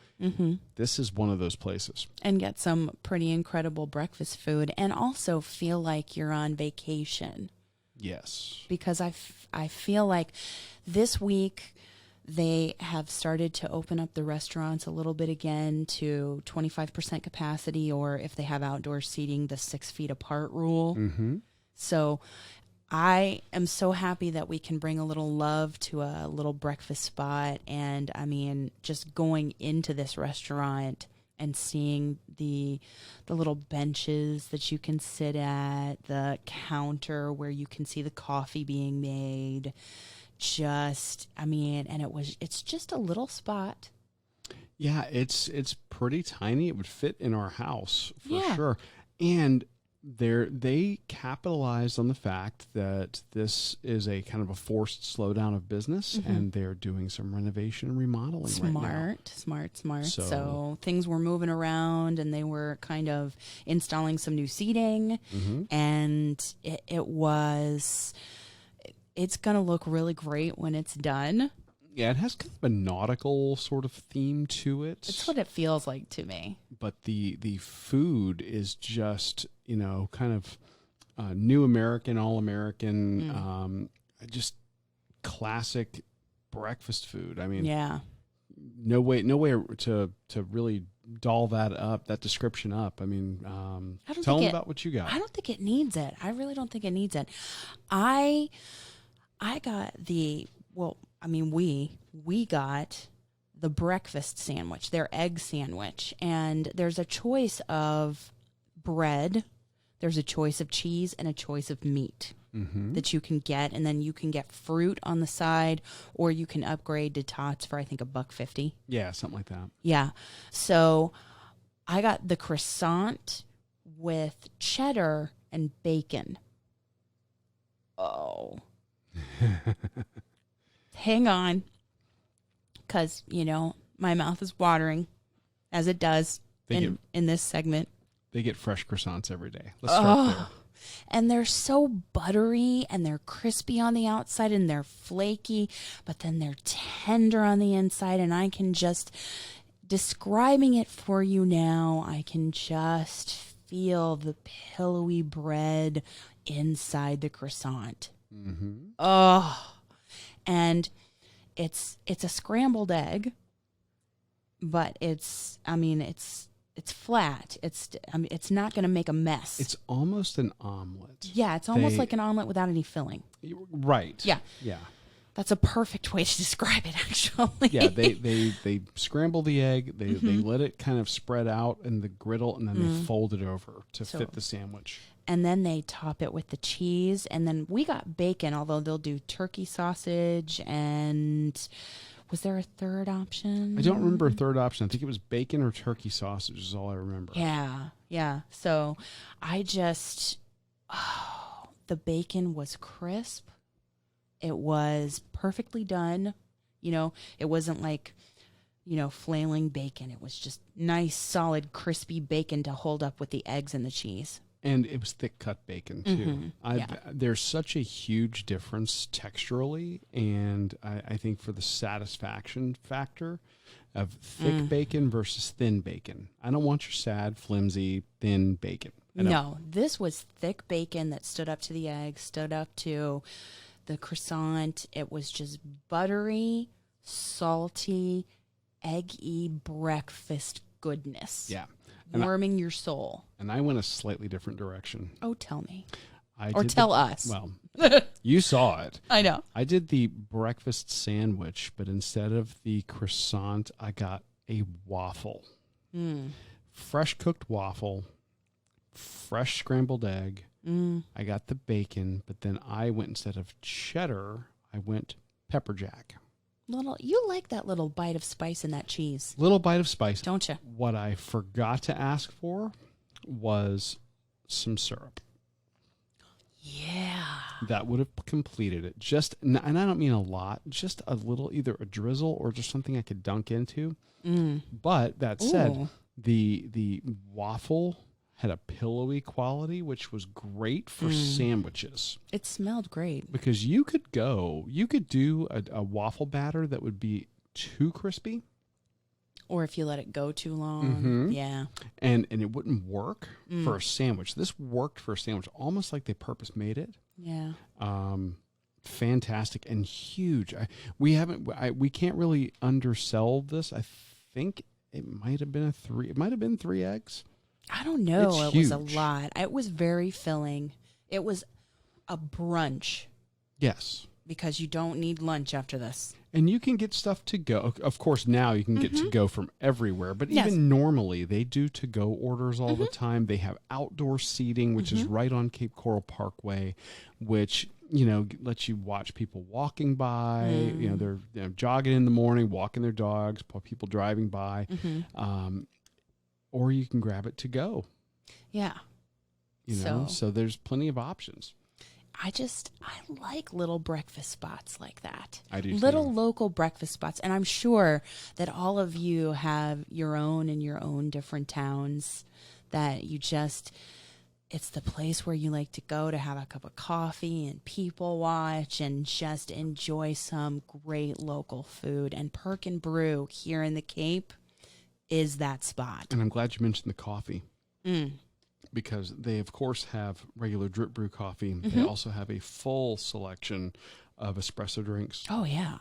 Speaker 4: this is one of those places.
Speaker 3: And get some pretty incredible breakfast food and also feel like you're on vacation.
Speaker 4: Yes.
Speaker 3: Because I feel like this week they have started to open up the restaurants a little bit again to 25% capacity, or if they have outdoor seating, the 6 feet apart rule.
Speaker 4: Mm-hmm.
Speaker 3: So I am so happy that we can bring a little love to a little breakfast spot. And I mean, just going into this restaurant and seeing the little benches that you can sit at, the counter where you can see the coffee being made. It's just a little spot.
Speaker 4: Yeah, it's pretty tiny. It would fit in our house for
Speaker 3: Yeah.
Speaker 4: sure. And they capitalized on the fact that this is a kind of a forced slowdown of business, and they're doing some renovation and remodeling right now.
Speaker 3: Smart.
Speaker 4: So-
Speaker 3: So things were moving around, and they were kind of installing some new seating, and it's going to look really great when it's done.
Speaker 4: Yeah, it has kind of a nautical sort of theme to it.
Speaker 3: It's what it feels like to me.
Speaker 4: But the food is just, kind of new American, all American, just classic breakfast food. I mean,
Speaker 3: Yeah.
Speaker 4: no way to really doll that description up. I mean, tell them about what you got.
Speaker 3: I don't think it needs it. I really don't think it needs it. I got we got the breakfast sandwich, their egg sandwich, and there's a choice of bread, there's a choice of cheese, and a choice of meat that you can get, and then you can get fruit on the side, or you can upgrade to tots for I think $1.50.
Speaker 4: Yeah, something like that.
Speaker 3: Yeah. So I got the croissant with cheddar and bacon. Oh. Hang on. Because, my mouth is watering, as it does in this segment.
Speaker 4: They get fresh croissants every day. Let's start there.
Speaker 3: And they're so buttery, and they're crispy on the outside, and they're flaky, but then they're tender on the inside. And I can just, describing it for you now, I can just feel the pillowy bread inside the croissant. Oh, and it's a scrambled egg, but it's flat. It's not going to make a mess.
Speaker 4: It's almost an omelet.
Speaker 3: Yeah, it's almost like an omelet without any filling.
Speaker 4: Right.
Speaker 3: Yeah.
Speaker 4: Yeah.
Speaker 3: That's a perfect way to describe it, actually.
Speaker 4: Yeah, they scramble the egg, they let it kind of spread out in the griddle, and then they fold it over to fit the sandwich.
Speaker 3: And then they top it with the cheese. And then we got bacon, although they'll do turkey sausage. And was there a third option?
Speaker 4: I don't remember a third option. I think it was bacon or turkey sausage is all I remember.
Speaker 3: Yeah. So the bacon was crisp. It was perfectly done. It wasn't like flailing bacon. It was just nice, solid, crispy bacon to hold up with the eggs and the cheese.
Speaker 4: And it was thick cut bacon too.
Speaker 3: Yeah.
Speaker 4: There's such a huge difference texturally, and I think for the satisfaction factor of thick bacon versus thin bacon. I don't want your sad, flimsy, thin bacon.
Speaker 3: No, this was thick bacon that stood up to the eggs, stood up to the croissant. It was just buttery, salty, eggy breakfast goodness.
Speaker 4: Yeah.
Speaker 3: Warming your soul.
Speaker 4: And I went a slightly different direction.
Speaker 3: Oh, tell me.
Speaker 4: Tell
Speaker 3: us.
Speaker 4: Well, you saw it.
Speaker 3: I know.
Speaker 4: I did the breakfast sandwich, but instead of the croissant, I got a waffle. Fresh cooked waffle, fresh scrambled egg. I got the bacon, but then I went, instead of cheddar, I went pepper jack.
Speaker 3: You like that little bite of spice in that cheese.
Speaker 4: Little bite of spice.
Speaker 3: Don't you?
Speaker 4: What I forgot to ask for was some syrup.
Speaker 3: Yeah.
Speaker 4: That would have completed it. And I don't mean a lot, just a little, either a drizzle or just something I could dunk into. But that said, the waffle had a pillowy quality, which was great for sandwiches.
Speaker 3: It smelled great.
Speaker 4: Because you could do a waffle batter that would be too crispy.
Speaker 3: Or if you let it go too long. Yeah.
Speaker 4: And it wouldn't work for a sandwich. This worked for a sandwich, almost like they purpose made it.
Speaker 3: Yeah.
Speaker 4: Fantastic and huge. We can't really undersell this. I think it might have been It might have been 3 eggs.
Speaker 3: I don't know.
Speaker 4: It's
Speaker 3: it was a
Speaker 4: huge.
Speaker 3: lot. It was very filling. It was a brunch.
Speaker 4: Yes.
Speaker 3: Because you don't need lunch after this.
Speaker 4: And you can get stuff to go. Of course, now you can get to go from everywhere. But even normally, they do to go orders all the time. They have outdoor seating, which is right on Cape Coral Parkway, which lets you watch people walking by. They're jogging in the morning, walking their dogs, people driving by. Or you can grab it to go.
Speaker 3: Yeah.
Speaker 4: So there's plenty of options.
Speaker 3: I like little breakfast spots like that.
Speaker 4: I do
Speaker 3: Little
Speaker 4: too.
Speaker 3: local breakfast spots. And I'm sure that all of you have your own in your own different towns that it's the place where you like to go to have a cup of coffee and people watch and just enjoy some great local food. And Perk and Brew here in the Cape is that spot.
Speaker 4: And I'm glad you mentioned the coffee. Because they, of course, have regular drip brew coffee. They also have a full selection of espresso drinks.
Speaker 3: Oh, yeah.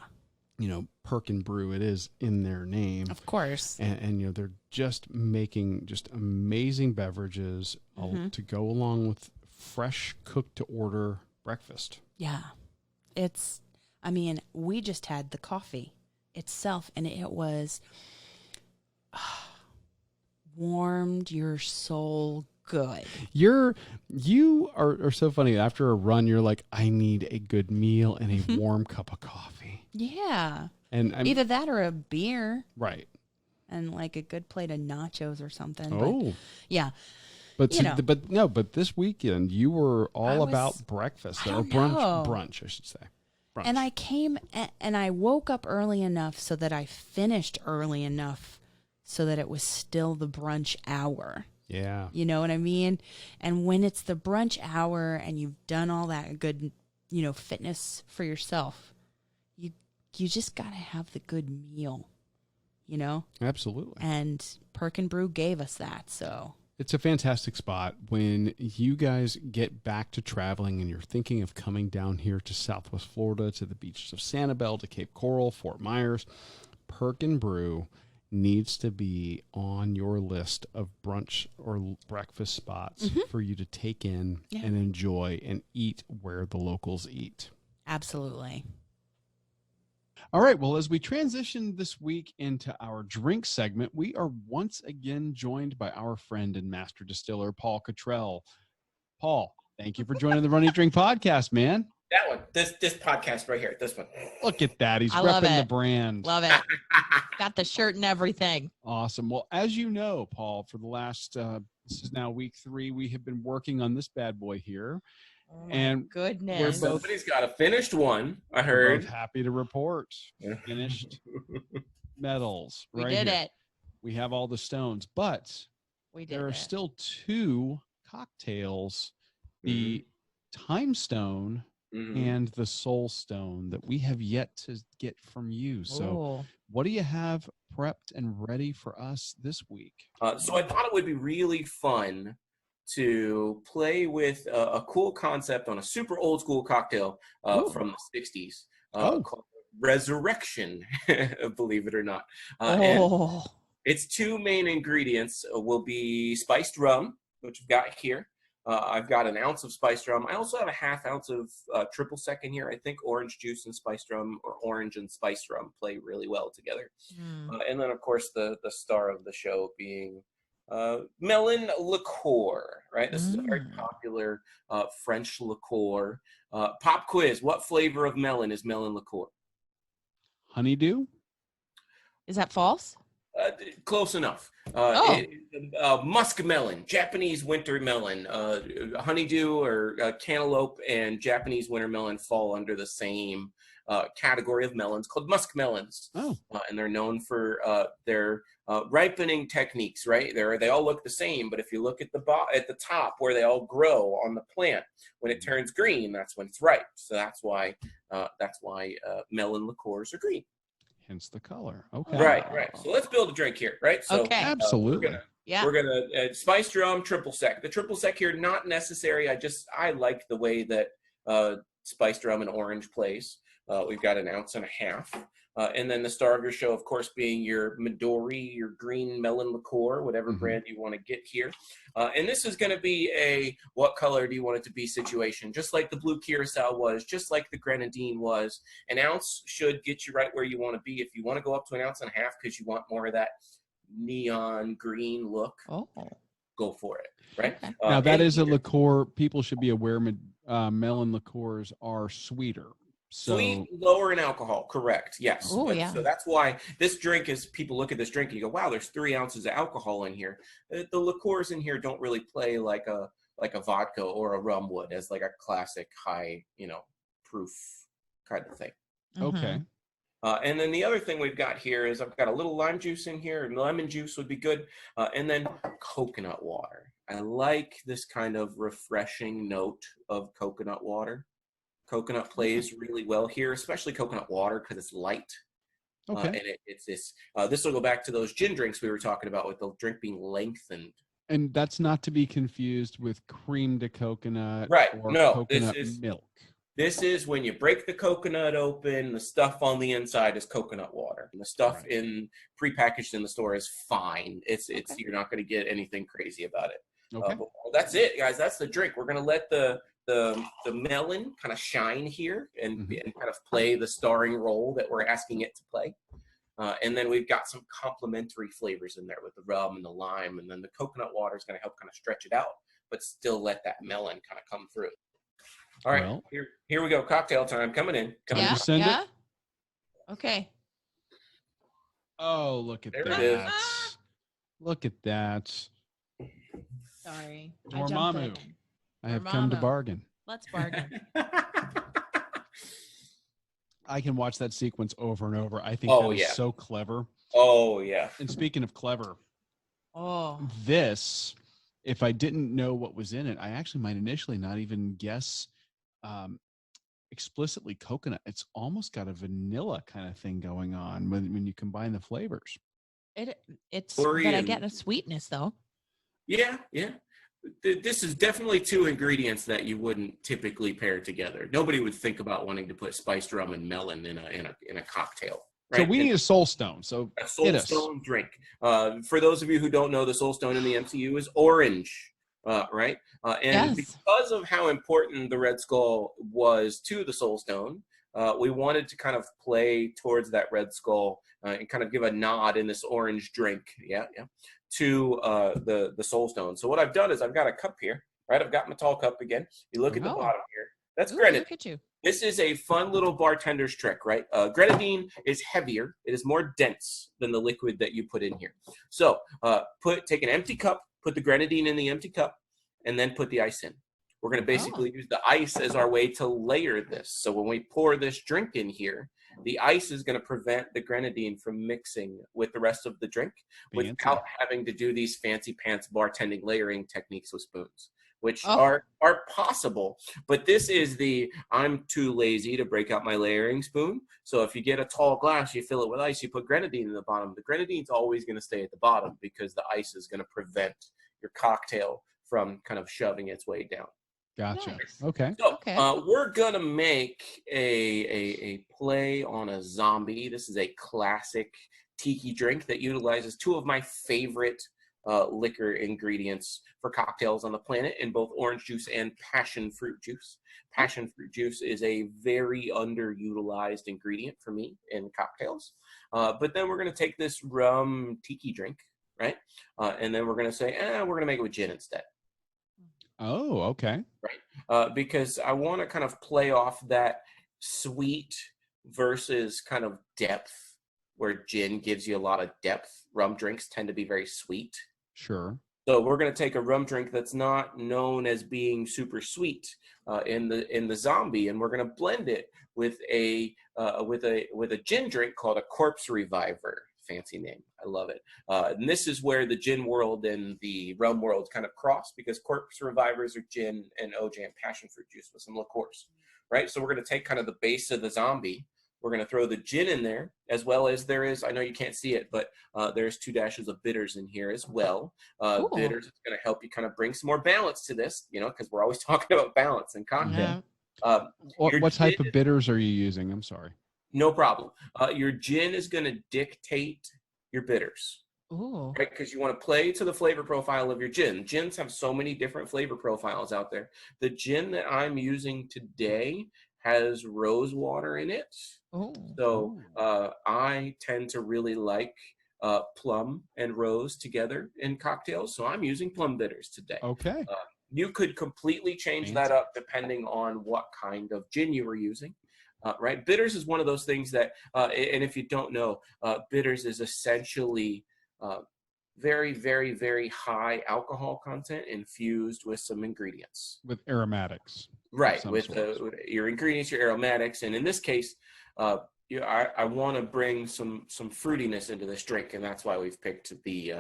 Speaker 4: Perk and Brew, it is in their name.
Speaker 3: Of course.
Speaker 4: And they're just making just amazing beverages to go along with fresh cooked to order breakfast.
Speaker 3: Yeah. We just had the coffee itself, and it was warmed your soul good. You are so funny. After a run, you're like, I need a good meal and a warm cup of coffee. Yeah.
Speaker 4: And
Speaker 3: either that or a beer.
Speaker 4: Right.
Speaker 3: And like a good plate of nachos or something.
Speaker 4: Oh.
Speaker 3: But, yeah.
Speaker 4: But this weekend you were all about breakfast or brunch, I should say. Brunch.
Speaker 3: And I came and I woke up early enough so that I finished early enough so that it was still the brunch hour.
Speaker 4: Yeah.
Speaker 3: You know what I mean? And when it's the brunch hour and you've done all that good, fitness for yourself, you just got to have the good meal,
Speaker 4: Absolutely.
Speaker 3: And Perk and Brew gave us that, so.
Speaker 4: It's a fantastic spot. When you guys get back to traveling and you're thinking of coming down here to Southwest Florida, to the beaches of Sanibel, to Cape Coral, Fort Myers, Perk and Brew needs to be on your list of brunch or breakfast spots for you to take in and enjoy and eat where the locals eat.
Speaker 3: Absolutely.
Speaker 4: All right. Well, as we transition this week into our drink segment, we are once again joined by our friend and master distiller, Paul Cottrell. Paul, thank you for joining the Run Eat Drink podcast, man.
Speaker 6: That one, this podcast right here, this one.
Speaker 4: Look at that. He's
Speaker 7: I love
Speaker 4: repping
Speaker 7: it.
Speaker 4: the brand.
Speaker 7: Love it. Got the shirt and everything.
Speaker 4: Awesome. Well, as you know, Paul, for the last, this is now week 3, we have been working on this bad boy here.
Speaker 7: Oh
Speaker 4: And
Speaker 7: goodness.
Speaker 6: Somebody's got a finished one, I
Speaker 4: We're
Speaker 6: heard.
Speaker 4: both happy to report. Finished. medals.
Speaker 7: We
Speaker 4: right
Speaker 7: did
Speaker 4: here.
Speaker 7: it.
Speaker 4: We have all the stones, but
Speaker 7: We did
Speaker 4: there are
Speaker 7: it.
Speaker 4: still 2 cocktails, the Time Stone and the Soul Stone, that we have yet to get from you. So
Speaker 7: Oh.
Speaker 4: what do you have prepped and ready for us this week?
Speaker 6: So I thought it would be really fun to play with a cool concept on a super old school cocktail from the 60s called Resurrection, believe it or not. And its 2 main ingredients will be spiced rum, which I've got here. I've got an ounce of spiced rum. I also have a half ounce of triple sec in here. I think orange juice and spiced rum, or orange and spiced rum, play really well together. And then, of course, the star of the show being melon liqueur, right? This is a very popular French liqueur. Pop quiz: what flavor of melon is melon liqueur?
Speaker 4: Honeydew?
Speaker 7: Is that false?
Speaker 6: Close enough. Muskmelon, Japanese winter melon, honeydew or cantaloupe and Japanese winter melon fall under the same category of melons called muskmelons. And they're known for their ripening techniques, right? They all look the same, but if you look at the top where they all grow on the plant, when it turns green, that's when it's ripe. So that's why melon liqueurs are green.
Speaker 4: Hence the color. Okay.
Speaker 6: Right. So let's build a drink here, right? So
Speaker 4: absolutely.
Speaker 6: We're gonna spiced rum, triple sec. The triple sec here, not necessary. I like the way that spiced rum and orange plays. We've got an ounce and a half. And then the star of your show, of course, being your Midori, your green melon liqueur, whatever brand you want to get here. And this is going to be a what color do you want it to be situation, just like the blue curacao was, just like the grenadine was. An ounce should get you right where you want to be. If you want to go up to an ounce and a half because you want more of that neon green look, go for it, right?
Speaker 7: Okay.
Speaker 4: Now, that is a liqueur. People should be aware melon liqueurs are sweeter.
Speaker 6: Sweet, lower in alcohol, correct? Yes.
Speaker 7: Oh, yeah.
Speaker 6: So that's why this drink is. People look at this drink and you go, "Wow, there's 3 ounces of alcohol in here." The liqueurs in here don't really play like a vodka or a rum would, as like a classic high, proof kind of thing.
Speaker 4: Okay.
Speaker 6: And then the other thing we've got here is I've got a little lime juice in here, and lemon juice would be good, and then coconut water. I like this kind of refreshing note of coconut water. Coconut plays really well here, especially coconut water because it's light.
Speaker 4: Okay.
Speaker 6: And it's this. This will go back to those gin drinks we were talking about with the drink being lengthened.
Speaker 4: And that's not to be confused with cream de coconut or coconut milk.
Speaker 6: This is when you break the coconut open, the stuff on the inside is coconut water. And the stuff in prepackaged in the store is fine. It's you're not going to get anything crazy about it.
Speaker 4: Okay.
Speaker 6: But that's it, guys. That's the drink. We're going to let the melon kind of shine here and kind of play the starring role that we're asking it to play. And then we've got some complementary flavors in there with the rum and the lime, and then the coconut water is going to help kind of stretch it out, but still let that melon kind of come through. All right, here we go. Cocktail time coming in.
Speaker 4: Send it.
Speaker 7: Okay.
Speaker 4: Oh, look at
Speaker 6: There
Speaker 4: that.
Speaker 6: it is.
Speaker 4: Look at that.
Speaker 7: Sorry.
Speaker 4: Dormammu. I have come to bargain.
Speaker 7: Let's bargain.
Speaker 4: I can watch that sequence over and over. I think that is so clever.
Speaker 6: Oh, yeah.
Speaker 4: And speaking of clever, this, if I didn't know what was in it, I actually might initially not even guess explicitly coconut. It's almost got a vanilla kind of thing going on when you combine the flavors.
Speaker 7: It's but I get a sweetness though.
Speaker 6: Yeah. This is definitely 2 ingredients that you wouldn't typically pair together. Nobody would think about wanting to put spiced rum and melon in a cocktail. Right?
Speaker 4: So we need a Soul Stone. So
Speaker 6: a Soul Stone drink. For those of you who don't know, the Soul Stone in the MCU is orange, right? And because of how important the Red Skull was to the Soul Stone, we wanted to kind of play towards that Red Skull and kind of give a nod in this orange drink. To the Soul Stone. So what I've done is I've got a cup here, right? I've got my tall cup again. You look at the bottom here. That's grenadine. Look at you. This is a fun little bartender's trick, right? Grenadine is heavier. It is more dense than the liquid that you put in here. So take an empty cup, put the grenadine in the empty cup, and then put the ice in. We're going to basically use the ice as our way to layer this. So when we pour this drink in here, the ice is going to prevent the grenadine from mixing with the rest of the drink without having to do these fancy pants bartending layering techniques with spoons, which are possible. But this is I'm too lazy to break out my layering spoon. So if you get a tall glass, you fill it with ice, you put grenadine in the bottom. The grenadine's always going to stay at the bottom because the ice is going to prevent your cocktail from kind of shoving its way down.
Speaker 4: Gotcha.
Speaker 7: Nice.
Speaker 4: Okay.
Speaker 6: So we're gonna make a play on a zombie. This is a classic tiki drink that utilizes two of my favorite liquor ingredients for cocktails on the planet in both orange juice and passion fruit juice. Passion fruit juice is a very underutilized ingredient for me in cocktails. But then we're gonna take this rum tiki drink, right? And then we're gonna say, we're gonna make it with gin instead.
Speaker 4: Oh, okay.
Speaker 6: Right. Because I want to kind of play off that sweet versus kind of depth, where gin gives you a lot of depth. Rum drinks tend to be very sweet.
Speaker 4: Sure.
Speaker 6: So we're going to take a rum drink that's not known as being super sweet in the zombie, and we're going to blend it with a gin drink called a corpse reviver. Fancy name. I love it. And this is where the gin world and the rum world kind of cross, because corpse revivers are gin and OJ and passion fruit juice with some liqueurs, right? So we're going to take kind of the base of the zombie. We're going to throw the gin in there, as well as there is, I know you can't see it, but there's 2 dashes of bitters in here as well. Bitters is going to help you kind of bring some more balance to this, because we're always talking about balance in cocktail.
Speaker 4: Yeah. What type of bitters are you using? I'm sorry.
Speaker 6: No problem. Your gin is going to dictate your bitters.
Speaker 7: Ooh.
Speaker 6: Right? Because you want to play to the flavor profile of your gin. Gins have so many different flavor profiles out there. The gin that I'm using today has rose water in it.
Speaker 7: Ooh.
Speaker 6: So I tend to really like plum and rose together in cocktails. So I'm using plum bitters today.
Speaker 4: Okay.
Speaker 6: You could completely change that up depending on what kind of gin you were using. Right, bitters is one of those things that, and if you don't know, bitters is essentially very, very, very high alcohol content infused with some ingredients.
Speaker 4: With aromatics.
Speaker 6: Right, with your ingredients, your aromatics, and in this case, I want to bring some fruitiness into this drink, and that's why we've picked the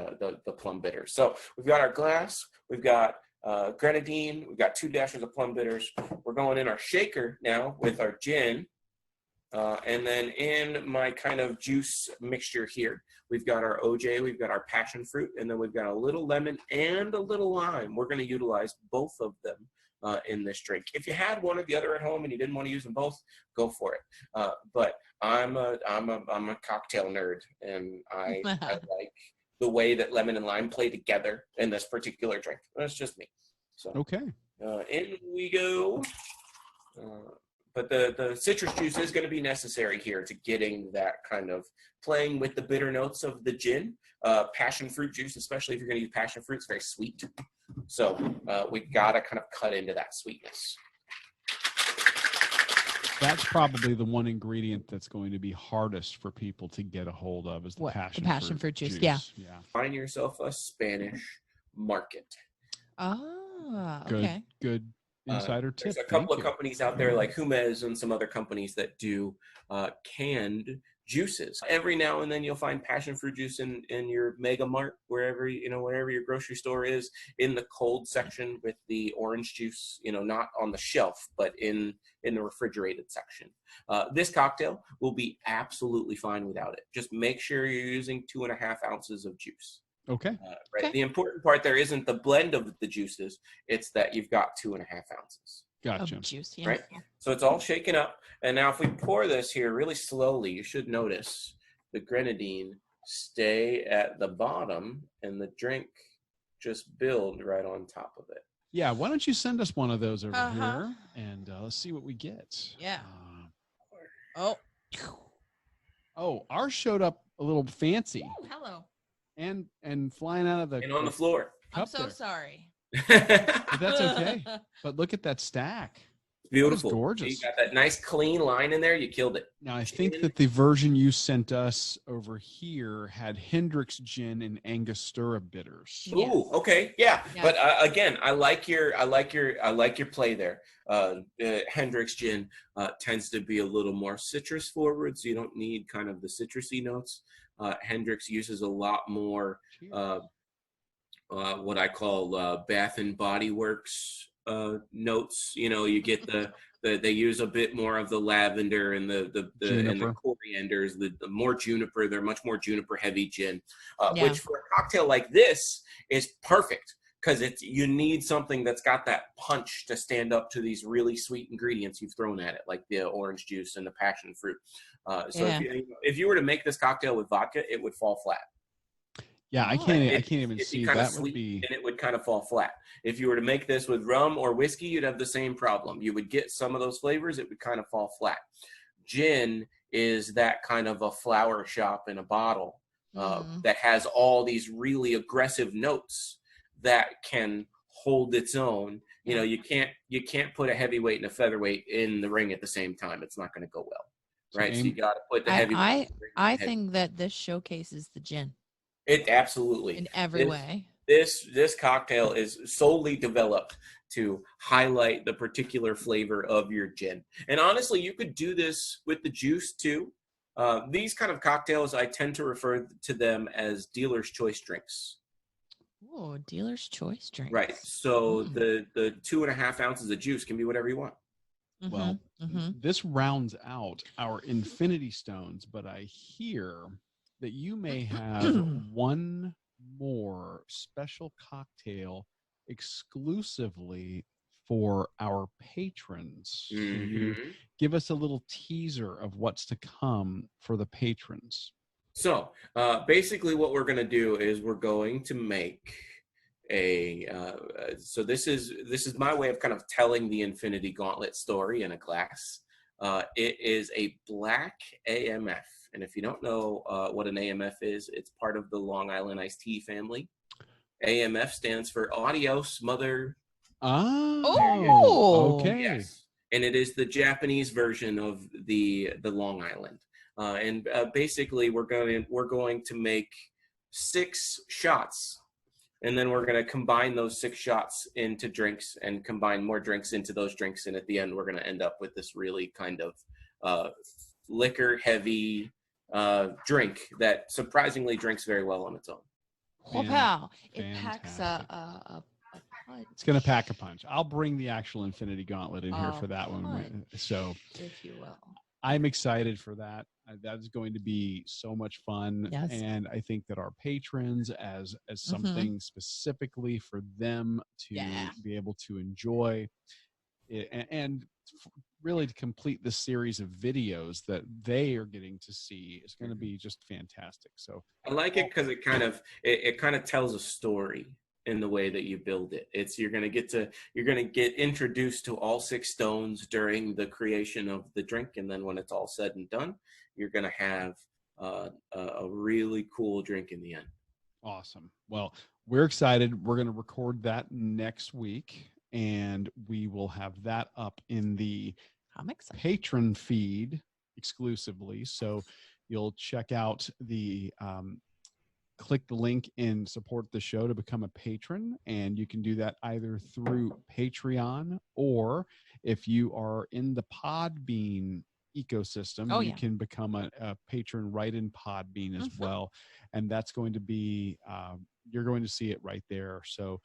Speaker 6: plum bitters. So we've got our glass, we've got grenadine, we've got 2 dashes of plum bitters. We're going in our shaker now with our gin. And then in my kind of juice mixture here, we've got our OJ, we've got our passion fruit, and then we've got a little lemon and a little lime. We're going to utilize both of them in this drink. If you had one or the other at home and you didn't want to use them both, go for it. But I'm a cocktail nerd, and I like the way that lemon and lime play together in this particular drink. That's just me. So
Speaker 4: okay.
Speaker 6: In we go. But the citrus juice is going to be necessary here to getting that kind of playing with the bitter notes of the gin. Passion fruit juice, especially if you're going to use passion fruit, it's very sweet. So we've got to kind of cut into that sweetness.
Speaker 4: That's probably the one ingredient that's going to be hardest for people to get a hold of is the passion fruit juice.
Speaker 7: Yeah.
Speaker 6: Find yourself a Spanish market.
Speaker 7: Ah, okay.
Speaker 4: Good insider tip.
Speaker 6: There's a couple of companies out there like Jumes and some other companies that do canned juices. Every now and then you'll find passion fruit juice in your Mega Mart, wherever your grocery store is, in the cold section with the orange juice, not on the shelf, but in the refrigerated section. This cocktail will be absolutely fine without it. Just make sure you're using 2.5 ounces of juice.
Speaker 4: Okay.
Speaker 6: Right.
Speaker 7: Okay.
Speaker 6: The important part there isn't the blend of the juices; it's that you've got 2.5 ounces.
Speaker 4: Gotcha.
Speaker 7: Juice, yeah.
Speaker 6: Right. So it's all shaken up, and now if we pour this here really slowly, you should notice the grenadine stay at the bottom, and the drink just build right on top of it.
Speaker 4: Yeah. Why don't you send us one of those over here, and let's see what we get.
Speaker 7: Yeah.
Speaker 4: Oh, ours showed up a little fancy.
Speaker 7: Ooh, hello.
Speaker 4: And flying out of the
Speaker 6: And on the floor.
Speaker 7: I'm so sorry.
Speaker 4: But that's okay. But look at that stack.
Speaker 6: Beautiful.
Speaker 4: Gorgeous.
Speaker 6: You got that nice clean line in there. You killed it.
Speaker 4: Now, I think that the version you sent us over here had Hendrick's gin and Angostura bitters.
Speaker 6: Yes. Ooh, okay, yeah. But again, I like your play there. Hendrick's gin tends to be a little more citrus forward, so you don't need kind of the citrusy notes. Hendrick's uses a lot more what I call Bath and Body Works notes. You get they use a bit more of the lavender and the corianders, the more juniper. They're much more juniper heavy gin, which for a cocktail like this is perfect because you need something that's got that punch to stand up to these really sweet ingredients you've thrown at it, like the orange juice and the passion fruit. If you were to make this cocktail with vodka, it would fall flat.
Speaker 4: Yeah, I can't even see that
Speaker 6: would be, and it would kind of fall flat. If you were to make this with rum or whiskey, you'd have the same problem. You would get some of those flavors, it would kind of fall flat. Gin is that kind of a flower shop in a bottle that has all these really aggressive notes that can hold its own. You can't put a heavyweight and a featherweight in the ring at the same time. It's not going to go well, right? So you got to put the heavyweight.
Speaker 7: I think that this showcases the gin.
Speaker 6: It absolutely
Speaker 7: in every way.
Speaker 6: This cocktail is solely developed to highlight the particular flavor of your gin. And honestly, you could do this with the juice too. These kind of cocktails, I tend to refer to them as dealer's choice drinks.
Speaker 7: Oh, dealer's choice drinks.
Speaker 6: Right. So the 2.5 ounces of juice can be whatever you want.
Speaker 4: Well, this rounds out our Infinity Stones, but I hear that you may have one more special cocktail exclusively for our patrons. Can you give us a little teaser of what's to come for the patrons?
Speaker 6: So basically what we're going to do is we're going to make so this is my way of kind of telling the Infinity Gauntlet story in a glass. It is a black AMF. And if you don't know what an AMF is, it's part of the Long Island iced tea family. AMF stands for Adios, Mother.
Speaker 4: Oh, okay.
Speaker 6: Yes. And it is the Japanese version of the Long Island. And basically, we're going to make 6 shots, and then we're going to combine those 6 shots into drinks and combine more drinks into those drinks. And at the end, we're going to end up with this really kind of liquor-heavy drink that surprisingly drinks very well on its own.
Speaker 7: Wow. It packs a punch.
Speaker 4: It's going to pack a punch. I'll bring the actual Infinity Gauntlet in here for that one. So,
Speaker 7: if you will.
Speaker 4: I'm excited for that. That is going to be so much fun.
Speaker 7: Yes.
Speaker 4: And I think that our patrons, as something specifically for them to be able to enjoy it, and really to complete the series of videos that they are getting to see is going to be just fantastic. So
Speaker 6: I like it because it kind of tells a story in the way that you build it. You're going to get introduced to all 6 stones during the creation of the drink, and then when it's all said and done, you're going to have a really cool drink in the end.
Speaker 4: Awesome. Well, we're excited. We're going to record that next week, and we will have that up in the patron feed exclusively. So you'll check out click the link and support the show to become a patron. And you can do that either through Patreon, or if you are in the Podbean ecosystem, you can become a patron right in Podbean as well. And that's going to be, you're going to see it right there. So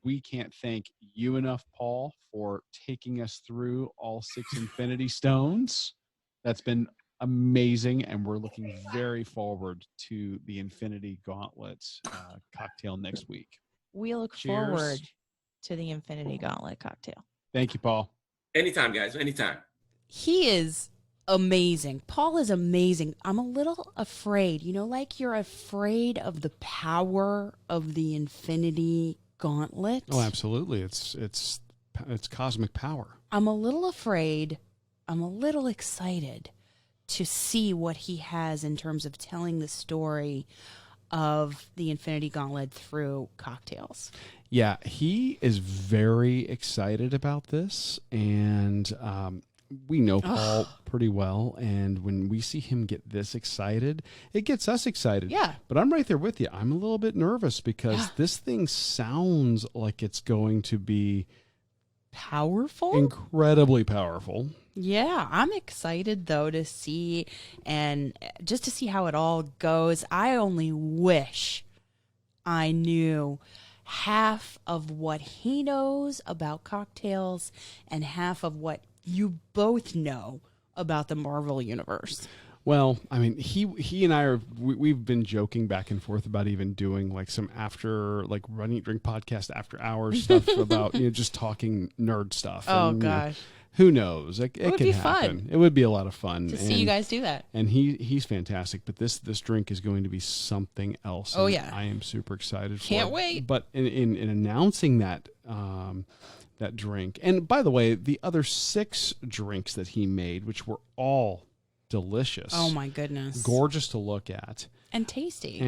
Speaker 4: we can't thank you enough, Paul, for taking us through all 6 Infinity Stones. That's been amazing, and we're looking very forward to the Infinity Gauntlet cocktail next week.
Speaker 7: We look forward to the Infinity Gauntlet cocktail.
Speaker 4: Thank you, Paul.
Speaker 6: Anytime, guys. Anytime.
Speaker 3: He is amazing. Paul is amazing. I'm a little afraid, like you're afraid of the power of the Infinity Gauntlet.
Speaker 4: Oh, absolutely. It's cosmic power.
Speaker 3: I'm a little afraid. I'm a little excited to see what he has in terms of telling the story of the Infinity Gauntlet through cocktails.
Speaker 4: Yeah, he is very excited about this, and we know Paul pretty well, and when we see him get this excited, it gets us excited.
Speaker 3: Yeah.
Speaker 4: But I'm right there with you. I'm a little bit nervous because this thing sounds like it's going to be
Speaker 3: powerful,
Speaker 4: incredibly powerful.
Speaker 3: Yeah, I'm excited though to see, and just to see how it all goes. I only wish I knew half of what he knows about cocktails and half of what you both know about the Marvel universe.
Speaker 4: Well, I mean, he and I we've been joking back and forth about even doing like some after, like Run Eat Drink podcast after hours stuff about, just talking nerd stuff.
Speaker 3: Oh,
Speaker 4: and,
Speaker 3: gosh.
Speaker 4: Who knows? It
Speaker 3: would
Speaker 4: could
Speaker 3: be
Speaker 4: happen.
Speaker 3: fun.
Speaker 4: It would be a lot of fun
Speaker 3: To see you guys do that.
Speaker 4: And he's fantastic. But this drink is going to be something else.
Speaker 3: Oh,
Speaker 4: and
Speaker 3: yeah.
Speaker 4: I am super excited.
Speaker 3: Can't wait.
Speaker 4: But in announcing that that drink, and by the way, the other 6 drinks that he made, which were all delicious.
Speaker 3: Oh my goodness.
Speaker 4: Gorgeous to look at.
Speaker 3: And tasty.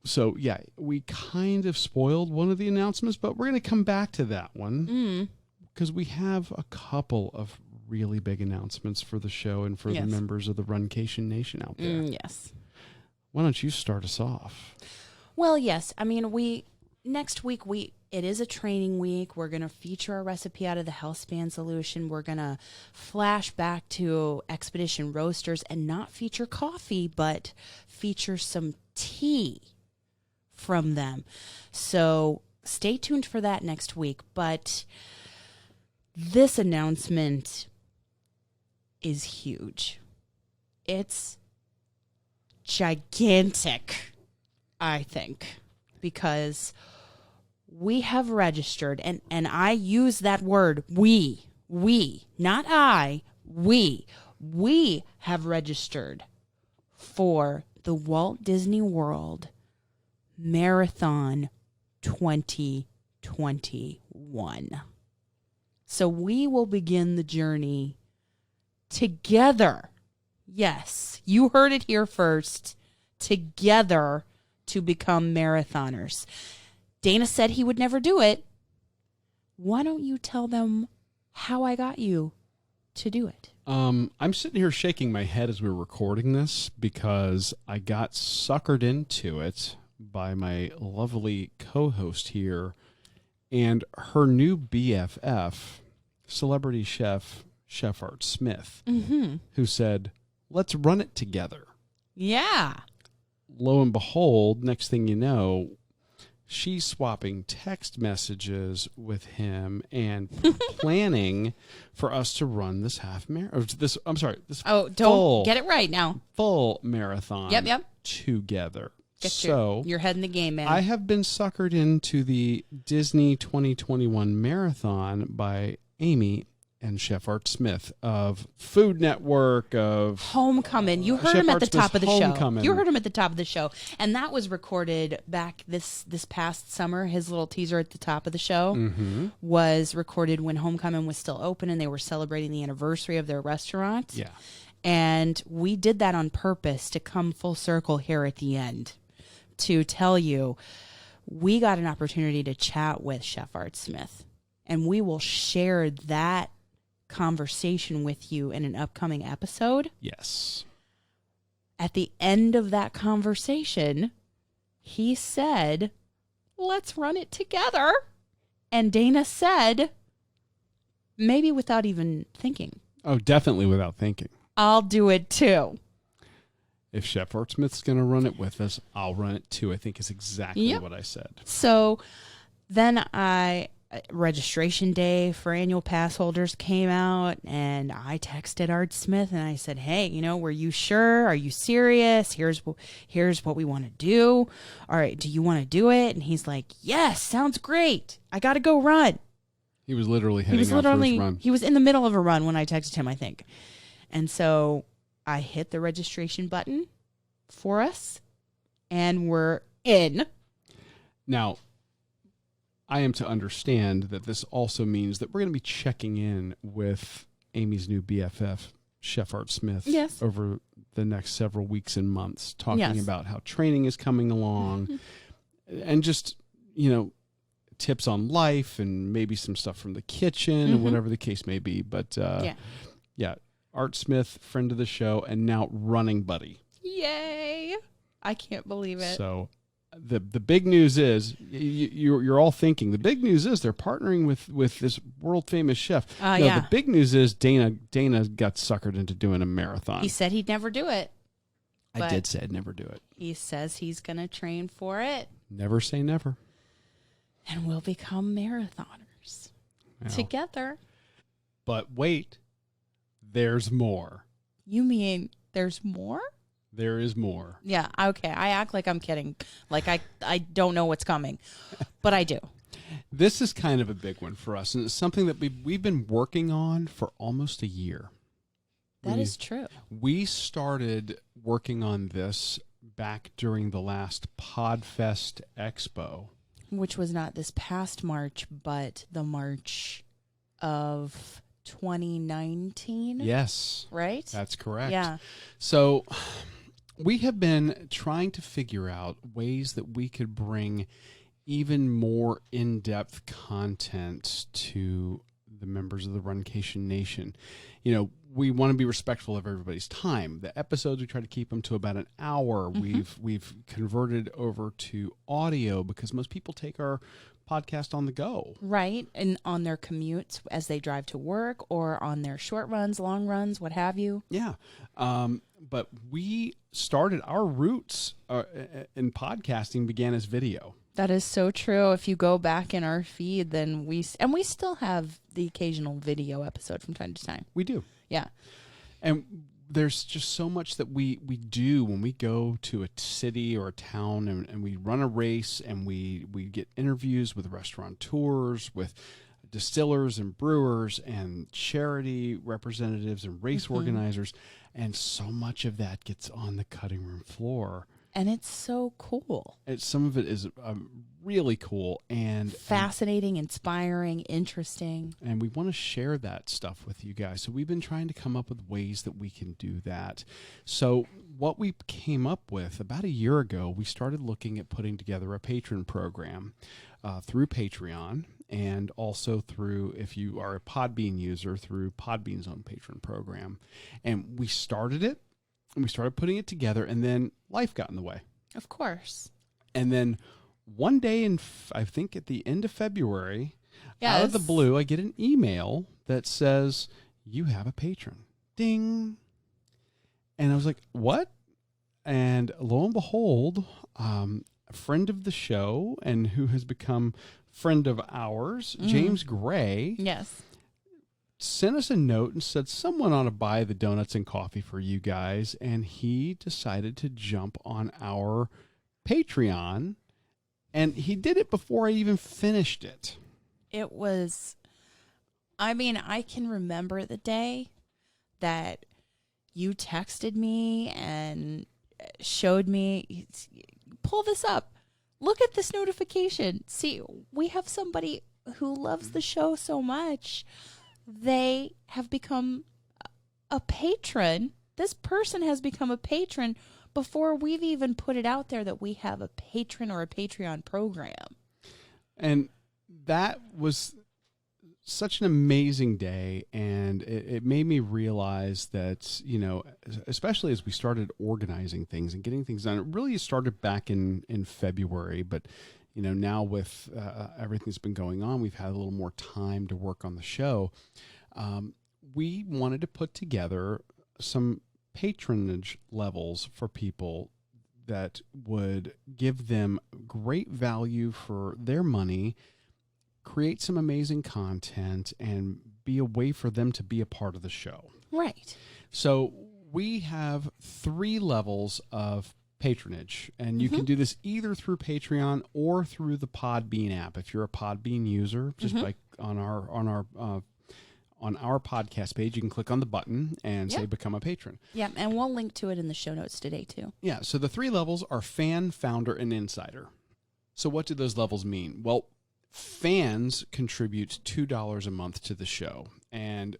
Speaker 4: So yeah, we kind of spoiled one of the announcements, but we're going to come back to that one because we have a couple of really big announcements for the show and for the members of the Runcation Nation out there.
Speaker 3: Yes.
Speaker 4: Why don't you start us off?
Speaker 3: Well, yes. I mean, next week it is a training week. We're going to feature a recipe out of the Hellspan solution. We're going to flash back to Expedition Roasters and not feature coffee, but feature some tea from them. So stay tuned for that next week. But this announcement is huge. It's gigantic, I think, because we have registered, and I use that word, we, not I, we have registered for the Walt Disney World Marathon 2021. So we will begin the journey together. Yes, you heard it here first. Together to become marathoners. Dana said he would never do it. Why don't you tell them how I got you to do it?
Speaker 4: I'm sitting here shaking my head as we're recording this because I got suckered into it by my lovely co-host here and her new BFF, celebrity chef Art Smith, who said, let's run it together.
Speaker 3: Yeah.
Speaker 4: Lo and behold, next thing you know, she's swapping text messages with him and planning for us to run this
Speaker 3: don't get it right now.
Speaker 4: Full marathon.
Speaker 3: Yep.
Speaker 4: Together.
Speaker 3: You're head in the game, man.
Speaker 4: I have been suckered into the Disney 2021 marathon by Aimee and Chef Art Smith of Food Network, of
Speaker 3: Homecoming. You heard
Speaker 4: Chef
Speaker 3: him at
Speaker 4: Art
Speaker 3: the top of the
Speaker 4: Homecoming.
Speaker 3: show. You heard him at the top of the show. And that was recorded back this past summer. His little teaser at the top of the show was recorded when Homecoming was still open and they were celebrating the anniversary of their restaurant.
Speaker 4: Yeah.
Speaker 3: And we did that on purpose to come full circle here at the end to tell you we got an opportunity to chat with Chef Art Smith. And we will share that conversation with you in an upcoming episode.
Speaker 4: Yes.
Speaker 3: At the end of that conversation, he said, let's run it together. And Dana said, maybe without even thinking.
Speaker 4: Oh, definitely without thinking.
Speaker 3: I'll do it too.
Speaker 4: If Chef Art Smith's going to run it with us, I'll run it too, I think is exactly what I said. So
Speaker 3: then registration day for annual pass holders came out, and I texted Art Smith and I said, hey, were you sure? Are you serious? Here's what we want to do. All right, do you want to do it? And he's like, yes, sounds great. I got to go run.
Speaker 4: He was literally heading out for his run.
Speaker 3: He was in the middle of a run when I texted him, I think. And so I hit the registration button for us, and we're in.
Speaker 4: Now, I am to understand that this also means that we're going to be checking in with Amy's new BFF, Chef Art Smith, over the next several weeks and months, talking
Speaker 3: Yes.
Speaker 4: about how training is coming along and just, tips on life and maybe some stuff from the kitchen and whatever the case may be. But yeah, Art Smith, friend of the show, and now running buddy.
Speaker 3: Yay! I can't believe it.
Speaker 4: So the big news is you're all thinking the big news is they're partnering with this world famous chef. The big news is Dana got suckered into doing a marathon.
Speaker 3: He said he'd never do it.
Speaker 4: I did say I'd never do it.
Speaker 3: He says he's going to train for it.
Speaker 4: Never say never.
Speaker 3: And we'll become marathoners together. But
Speaker 4: wait, there's more.
Speaker 3: You mean there's more?
Speaker 4: There is more.
Speaker 3: Yeah, okay. I act like I'm kidding. Like I don't know what's coming, but I do.
Speaker 4: This is kind of a big one for us, and it's something that we've been working on for almost a year.
Speaker 3: That is true.
Speaker 4: We started working on this back during the last Podfest Expo.
Speaker 3: Which was not this past March, but the March of 2019.
Speaker 4: Yes.
Speaker 3: Right?
Speaker 4: That's correct.
Speaker 3: Yeah.
Speaker 4: So we have been trying to figure out ways that we could bring even more in-depth content to the members of the Runcation Nation. We want to be respectful of everybody's time. The episodes, we try to keep them to about an hour. We've converted over to audio because most people take our podcast on the go. Right.
Speaker 3: And on their commutes as they drive to work or on their short runs, long runs, what have you.
Speaker 4: Yeah. But we started our roots in podcasting began as video.
Speaker 3: That is so true. If you go back in our feed, then we still have the occasional video episode from time to time.
Speaker 4: We do.
Speaker 3: Yeah.
Speaker 4: And there's just so much that we do when we go to a city or a town and we run a race and we get interviews with restaurateurs, with distillers and brewers and charity representatives and race organizers. And so much of that gets on the cutting room floor.
Speaker 3: And it's so cool.
Speaker 4: Some of it is really cool and
Speaker 3: fascinating, inspiring, interesting.
Speaker 4: And we want to share that stuff with you guys. So we've been trying to come up with ways that we can do that. So what we came up with about a year ago, we started looking at putting together a patron program through Patreon and also through, if you are a Podbean user, through Podbean's own patron program. And we started it. And we started putting it together, and then life got in the way.
Speaker 3: Of course.
Speaker 4: And then one day I think at the end of February, out of the blue, I get an email that says, you have a patron. Ding. And I was like, what? And lo and behold, a friend of the show and who has become friend of ours, James Gray.
Speaker 3: Yes.
Speaker 4: Sent us a note and said someone ought to buy the donuts and coffee for you guys. And he decided to jump on our Patreon. And he did it before I even finished it.
Speaker 3: It was, I can remember the day that you texted me and showed me, pull this up. Look at this notification. See, we have somebody who loves the show so much. They have become a patron. This person has become a patron before we've even put it out there that we have a patron or a Patreon program.
Speaker 4: And that was such an amazing day. And it made me realize that, especially as we started organizing things and getting things done, it really started back in February, but now with everything that's been going on, we've had a little more time to work on the show. We wanted to put together some patronage levels for people that would give them great value for their money, create some amazing content, and be a way for them to be a part of the show.
Speaker 3: Right.
Speaker 4: So we have 3 levels of patronage, and you can do this either through Patreon or through the Podbean app. If you're a Podbean user, just by on our podcast page, you can click on the button and say become a patron.
Speaker 3: Yeah, and we'll link to it in the show notes today too.
Speaker 4: Yeah, so the 3 levels are fan, founder, and insider. So what do those levels mean? Well, fans contribute $2 a month to the show, and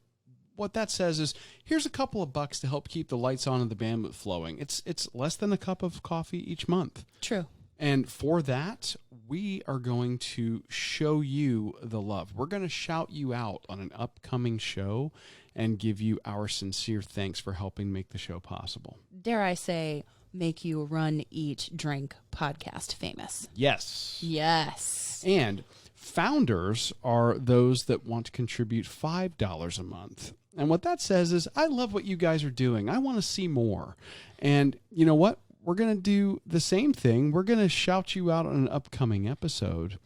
Speaker 4: what that says is, here's a couple of bucks to help keep the lights on and the bandwidth flowing. It's less than a cup of coffee each month.
Speaker 3: True.
Speaker 4: And for that, we are going to show you the love. We're going to shout you out on an upcoming show and give you our sincere thanks for helping make the show possible.
Speaker 3: Dare I say, make you Run, Eat, Drink podcast famous.
Speaker 4: Yes.
Speaker 3: Yes.
Speaker 4: And founders are those that want to contribute $5 a month. And what that says is, I love what you guys are doing. I want to see more. And you know what? We're going to do the same thing. We're going to shout you out on an upcoming episode.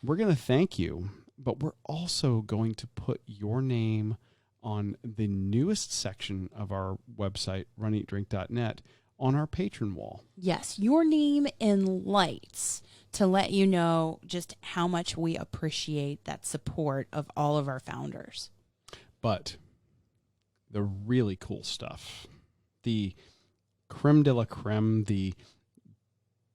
Speaker 4: We're going to thank you, but we're also going to put your name on the newest section of our website, runeatdrink.net, on our patron wall.
Speaker 3: Yes, your name in lights to let you know just how much we appreciate that support of all of our founders.
Speaker 4: But the really cool stuff, the creme de la creme, the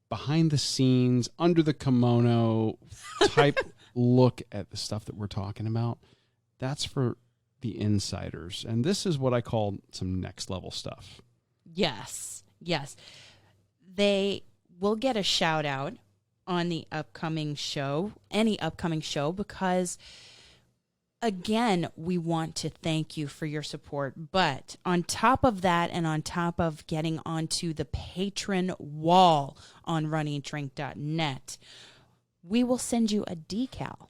Speaker 4: behind the scenes, under the kimono type look at the stuff that we're talking about, that's for the insiders. And this is what I call some next level stuff.
Speaker 3: Yes, yes. They will get a shout out on the upcoming show, any upcoming show, because again, we want to thank you for your support. But on top of that, and on top of getting onto the patron wall on runeatdrink.net, we will send you a decal.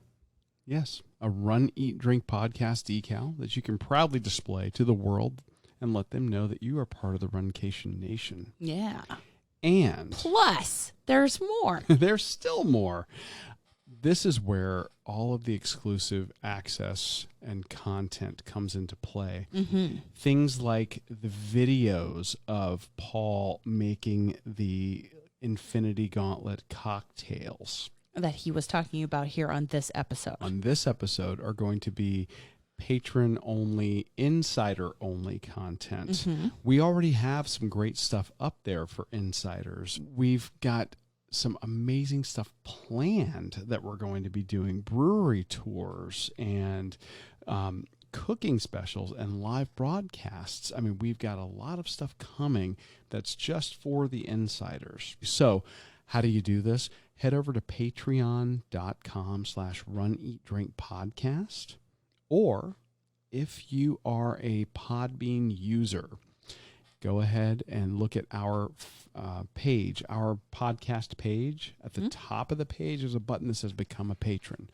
Speaker 4: Yes, a Run, Eat, Drink podcast decal that you can proudly display to the world and let them know that you are part of the Runcation Nation.
Speaker 3: Yeah.
Speaker 4: And
Speaker 3: plus, there's more.
Speaker 4: There's still more. This is where all of the exclusive access and content comes into play.
Speaker 3: Mm-hmm.
Speaker 4: Things like the videos of Paul making the Infinity Gauntlet cocktails
Speaker 3: that he was talking about here on this episode.
Speaker 4: On this episode are going to be patron-only, insider-only content.
Speaker 3: Mm-hmm.
Speaker 4: We already have some great stuff up there for insiders. We've got some amazing stuff planned that we're going to be doing, brewery tours and cooking specials and live broadcasts. I mean, we've got a lot of stuff coming that's just for the insiders. So how do you do this? Head over to patreon.com/runeatdrinkpodcast. Or if you are a Podbean user, go ahead and look at our page, our podcast page. At the top of the page, there's a button that says Become a Patron.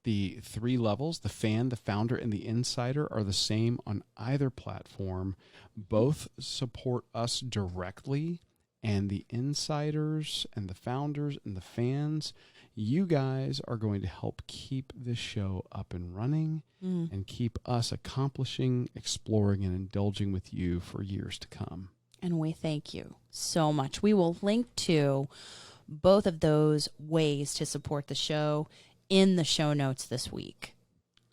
Speaker 4: The 3 levels, the fan, the founder, and the insider, are the same on either platform. Both support us directly, and the insiders and the founders and the fans, you guys are going to help keep this show up and running and keep us accomplishing, exploring, and indulging with you for years to come.
Speaker 3: And we thank you so much. We will link to both of those ways to support the show in the show notes this week.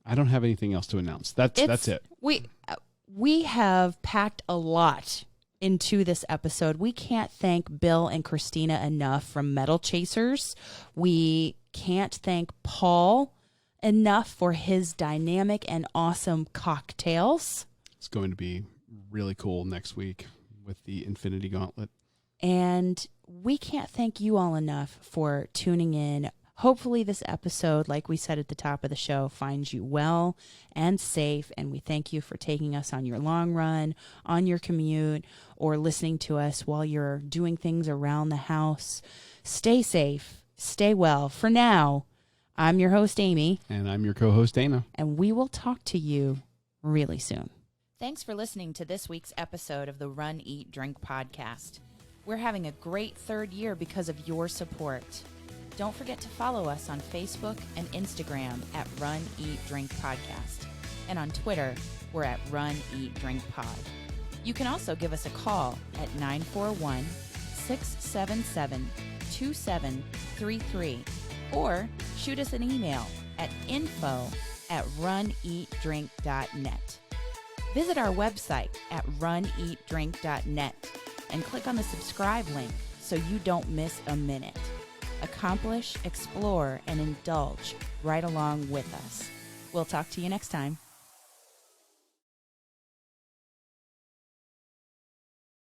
Speaker 4: I don't have anything else to announce. That's it.
Speaker 3: We have packed a lot into this episode. We can't thank Bill and Kristina enough from Metal Chasers. We can't thank Paul enough for his dynamic and awesome cocktails.
Speaker 4: It's going to be really cool next week with the Infinity Gauntlet.
Speaker 3: And we can't thank you all enough for tuning in. Hopefully this episode, like we said at the top of the show, finds you well and safe. And we thank you for taking us on your long run, on your commute, or listening to us while you're doing things around the house. Stay safe. Stay well. For now, I'm your host, Aimee.
Speaker 4: And I'm your co-host, Dana.
Speaker 3: And we will talk to you really soon.
Speaker 7: Thanks for listening to this week's episode of the Run, Eat, Drink podcast. We're having a great 3rd year because of your support. Don't forget to follow us on Facebook and Instagram at Run, Eat, Drink Podcast. And on Twitter, we're at Run, Eat, Drink Pod. You can also give us a call at 941-677-2733 or shoot us an email at info@runeatdrink.net. Visit our website at runeatdrink.net and click on the subscribe link so you don't miss a minute. Accomplish, explore, and indulge right along with us. We'll talk to you next time.